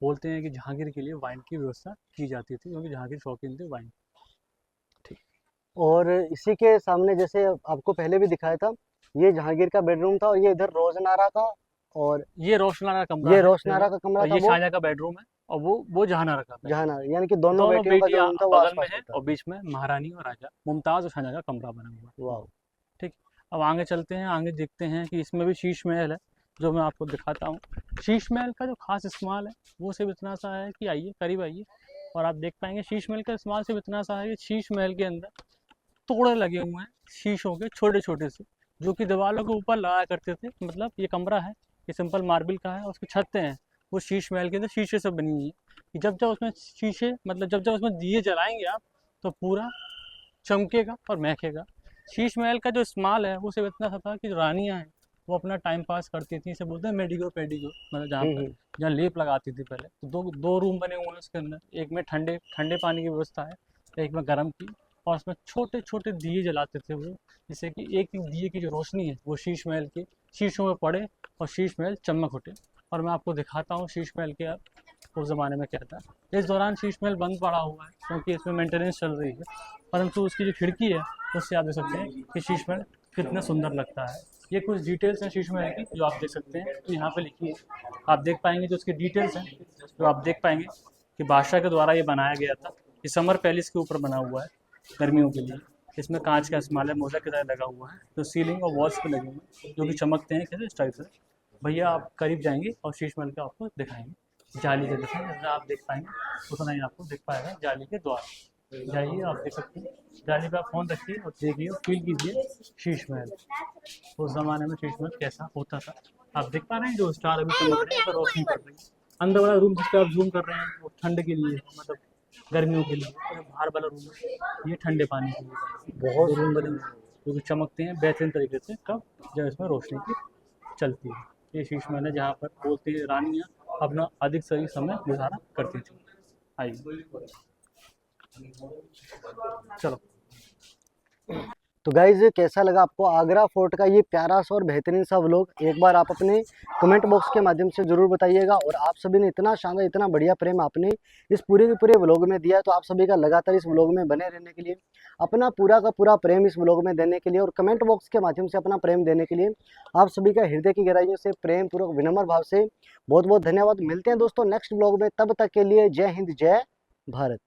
S4: बोलते हैं कि जहांगीर के लिए वाइन की व्यवस्था की जाती थी, क्योंकि जहांगीर शौकीन थे वाइन। ठीक।
S2: और इसी के सामने जैसे आपको पहले भी दिखाया था, ये जहांगीर का बेडरूम था और ये इधर रोजनारा का, और
S4: ये रोशनारा का कमरा
S2: ये
S4: है,
S2: रोशनारा का कमरा
S4: और
S2: था,
S4: ये
S2: वो
S4: शाहजहाँ का बेडरूम है, और वो जहानारा का बेडरूम।
S2: जहानारा, यानी कि दोनों
S4: दोनों
S2: बेटियों का जो
S4: बेटियां
S2: रूम था वो
S4: बगल में
S2: आसपास
S4: है,
S2: होता
S4: और
S2: है।
S4: बीच में महारानी और राजा मुमताज और शाहजहाँ का कमरा बना हुआ है।
S2: वाह।
S4: ठीक। अब आगे चलते हैं, आगे देखते हैं कि इसमें भी शीश महल है, जो मैं आपको दिखाता हूँ। शीश महल का जो खास इस्तेमाल है वो सिर्फ इतना सा है कि आइए करीब आइए और आप देख पाएंगे, शीश महल का इस्तेमाल सिर्फ इतना सा है कि शीश महल के अंदर टुकड़े लगे हुए हैं शीशों के छोटे छोटे से, जो कि दीवारों के ऊपर लगाया करते थे। मतलब ये कमरा है, ये सिंपल मार्बल का है, उसकी छतें हैं वो शीश महल के अंदर शीशे से बनी हुई है, कि जब जब उसमें शीशे, मतलब जब जब उसमें दिए जलाएंगे आप, तो पूरा चमकेगा और महकेगा। शीश महल का जो इस्तेमाल है वो सिर्फ इतना सा था कि जो रानियाँ हैं वो अपना टाइम पास करती थी, इसे बोलते हैं मेडिको पेडिको, मतलब जहाँ पर जहाँ लेप लगाती थी पहले। तो दो दो रूम बने हुए हैं उसके अंदर, एक में ठंडे ठंडे पानी की व्यवस्था है, एक में गर्म की, और उसमें छोटे छोटे दिए जलाते थे वो, जिससे कि एक एक दिए की जो रोशनी है वो शीश महल के शीशों में पड़े और शीश महल चमक उठे। और मैं आपको दिखाता हूँ शीश महल के अब उस ज़माने में क्या था। इस दौरान शीश महल बंद पड़ा हुआ है क्योंकि इसमें मेंटेनेंस चल रही है, परंतु उसकी जो खिड़की है उससे आप देख सकते हैं कि शीश महल कितना सुंदर लगता है। ये कुछ डिटेल्स हैं शीश महल की जो आप देख सकते हैं, तो यहाँ पे लिखी है, आप देख पाएंगे जो उसकी डिटेल्स हैं, जो आप देख पाएंगे कि बादशाह के द्वारा ये बनाया गया था। ये समर पैलेस के ऊपर बना हुआ है गर्मियों के लिए। इसमें कांच का इस्तेमाल है, मोज़ेक की तरह लगा हुआ है, जो सीलिंग और वॉल्स पे लगे हुए हैं, जो कि चमकते हैं कैसे, इस टाइप से। भैया आप करीब जाएंगे और शीश महल का आपको दिखाएंगे, जाली के दिखाएंगे, जितना आप देख पाएंगे उतना ही आपको दिख पाएगा जाली के द्वारा। जाइए, आप देख सकते हैं जाली पे आप फ़ोन रखिए और देखिए और फील कीजिए शीश महल, उस ज़माने में शीश महल कैसा होता था। आप देख पा रहे हैं जो स्टार अभी चमक रहे हैं पर रोशनी पड़ रही है। अंदर वाला रूम जिस पे आप जूम कर रहे हैं वो ठंड के लिए, मतलब गर्मियों के लिए, और बाहर वाला रूम है ये ठंडे पानी के लिए। बहुत रूम बने हुए हैं जो कि चमकते हैं बेहतरीन तरीके से, कब, जब इसमें रोशनी की चलती है। ये शीश महल है जहाँ पर बोलती है रानियाँ अपना अधिक सही समय गुजारा करती थी। आइए चलो।
S2: तो गाइज कैसा लगा आपको आगरा फोर्ट का ये प्यारा सा और बेहतरीन सा व्लॉग, एक बार आप अपने कमेंट बॉक्स के माध्यम से ज़रूर बताइएगा। और आप सभी ने इतना शानदार, इतना बढ़िया प्रेम आपने इस पूरे के पूरे व्लॉग में दिया, तो आप सभी का लगातार इस व्लॉग में बने रहने के लिए, अपना पूरा का पूरा प्रेम इस व्लॉग में देने के लिए और कमेंट बॉक्स के माध्यम से अपना प्रेम देने के लिए आप सभी का हृदय की गहराइयों से प्रेम पूर्वक विनम्र भाव से बहुत बहुत धन्यवाद। मिलते हैं दोस्तों नेक्स्ट व्लॉग में, तब तक के लिए जय हिंद, जय भारत।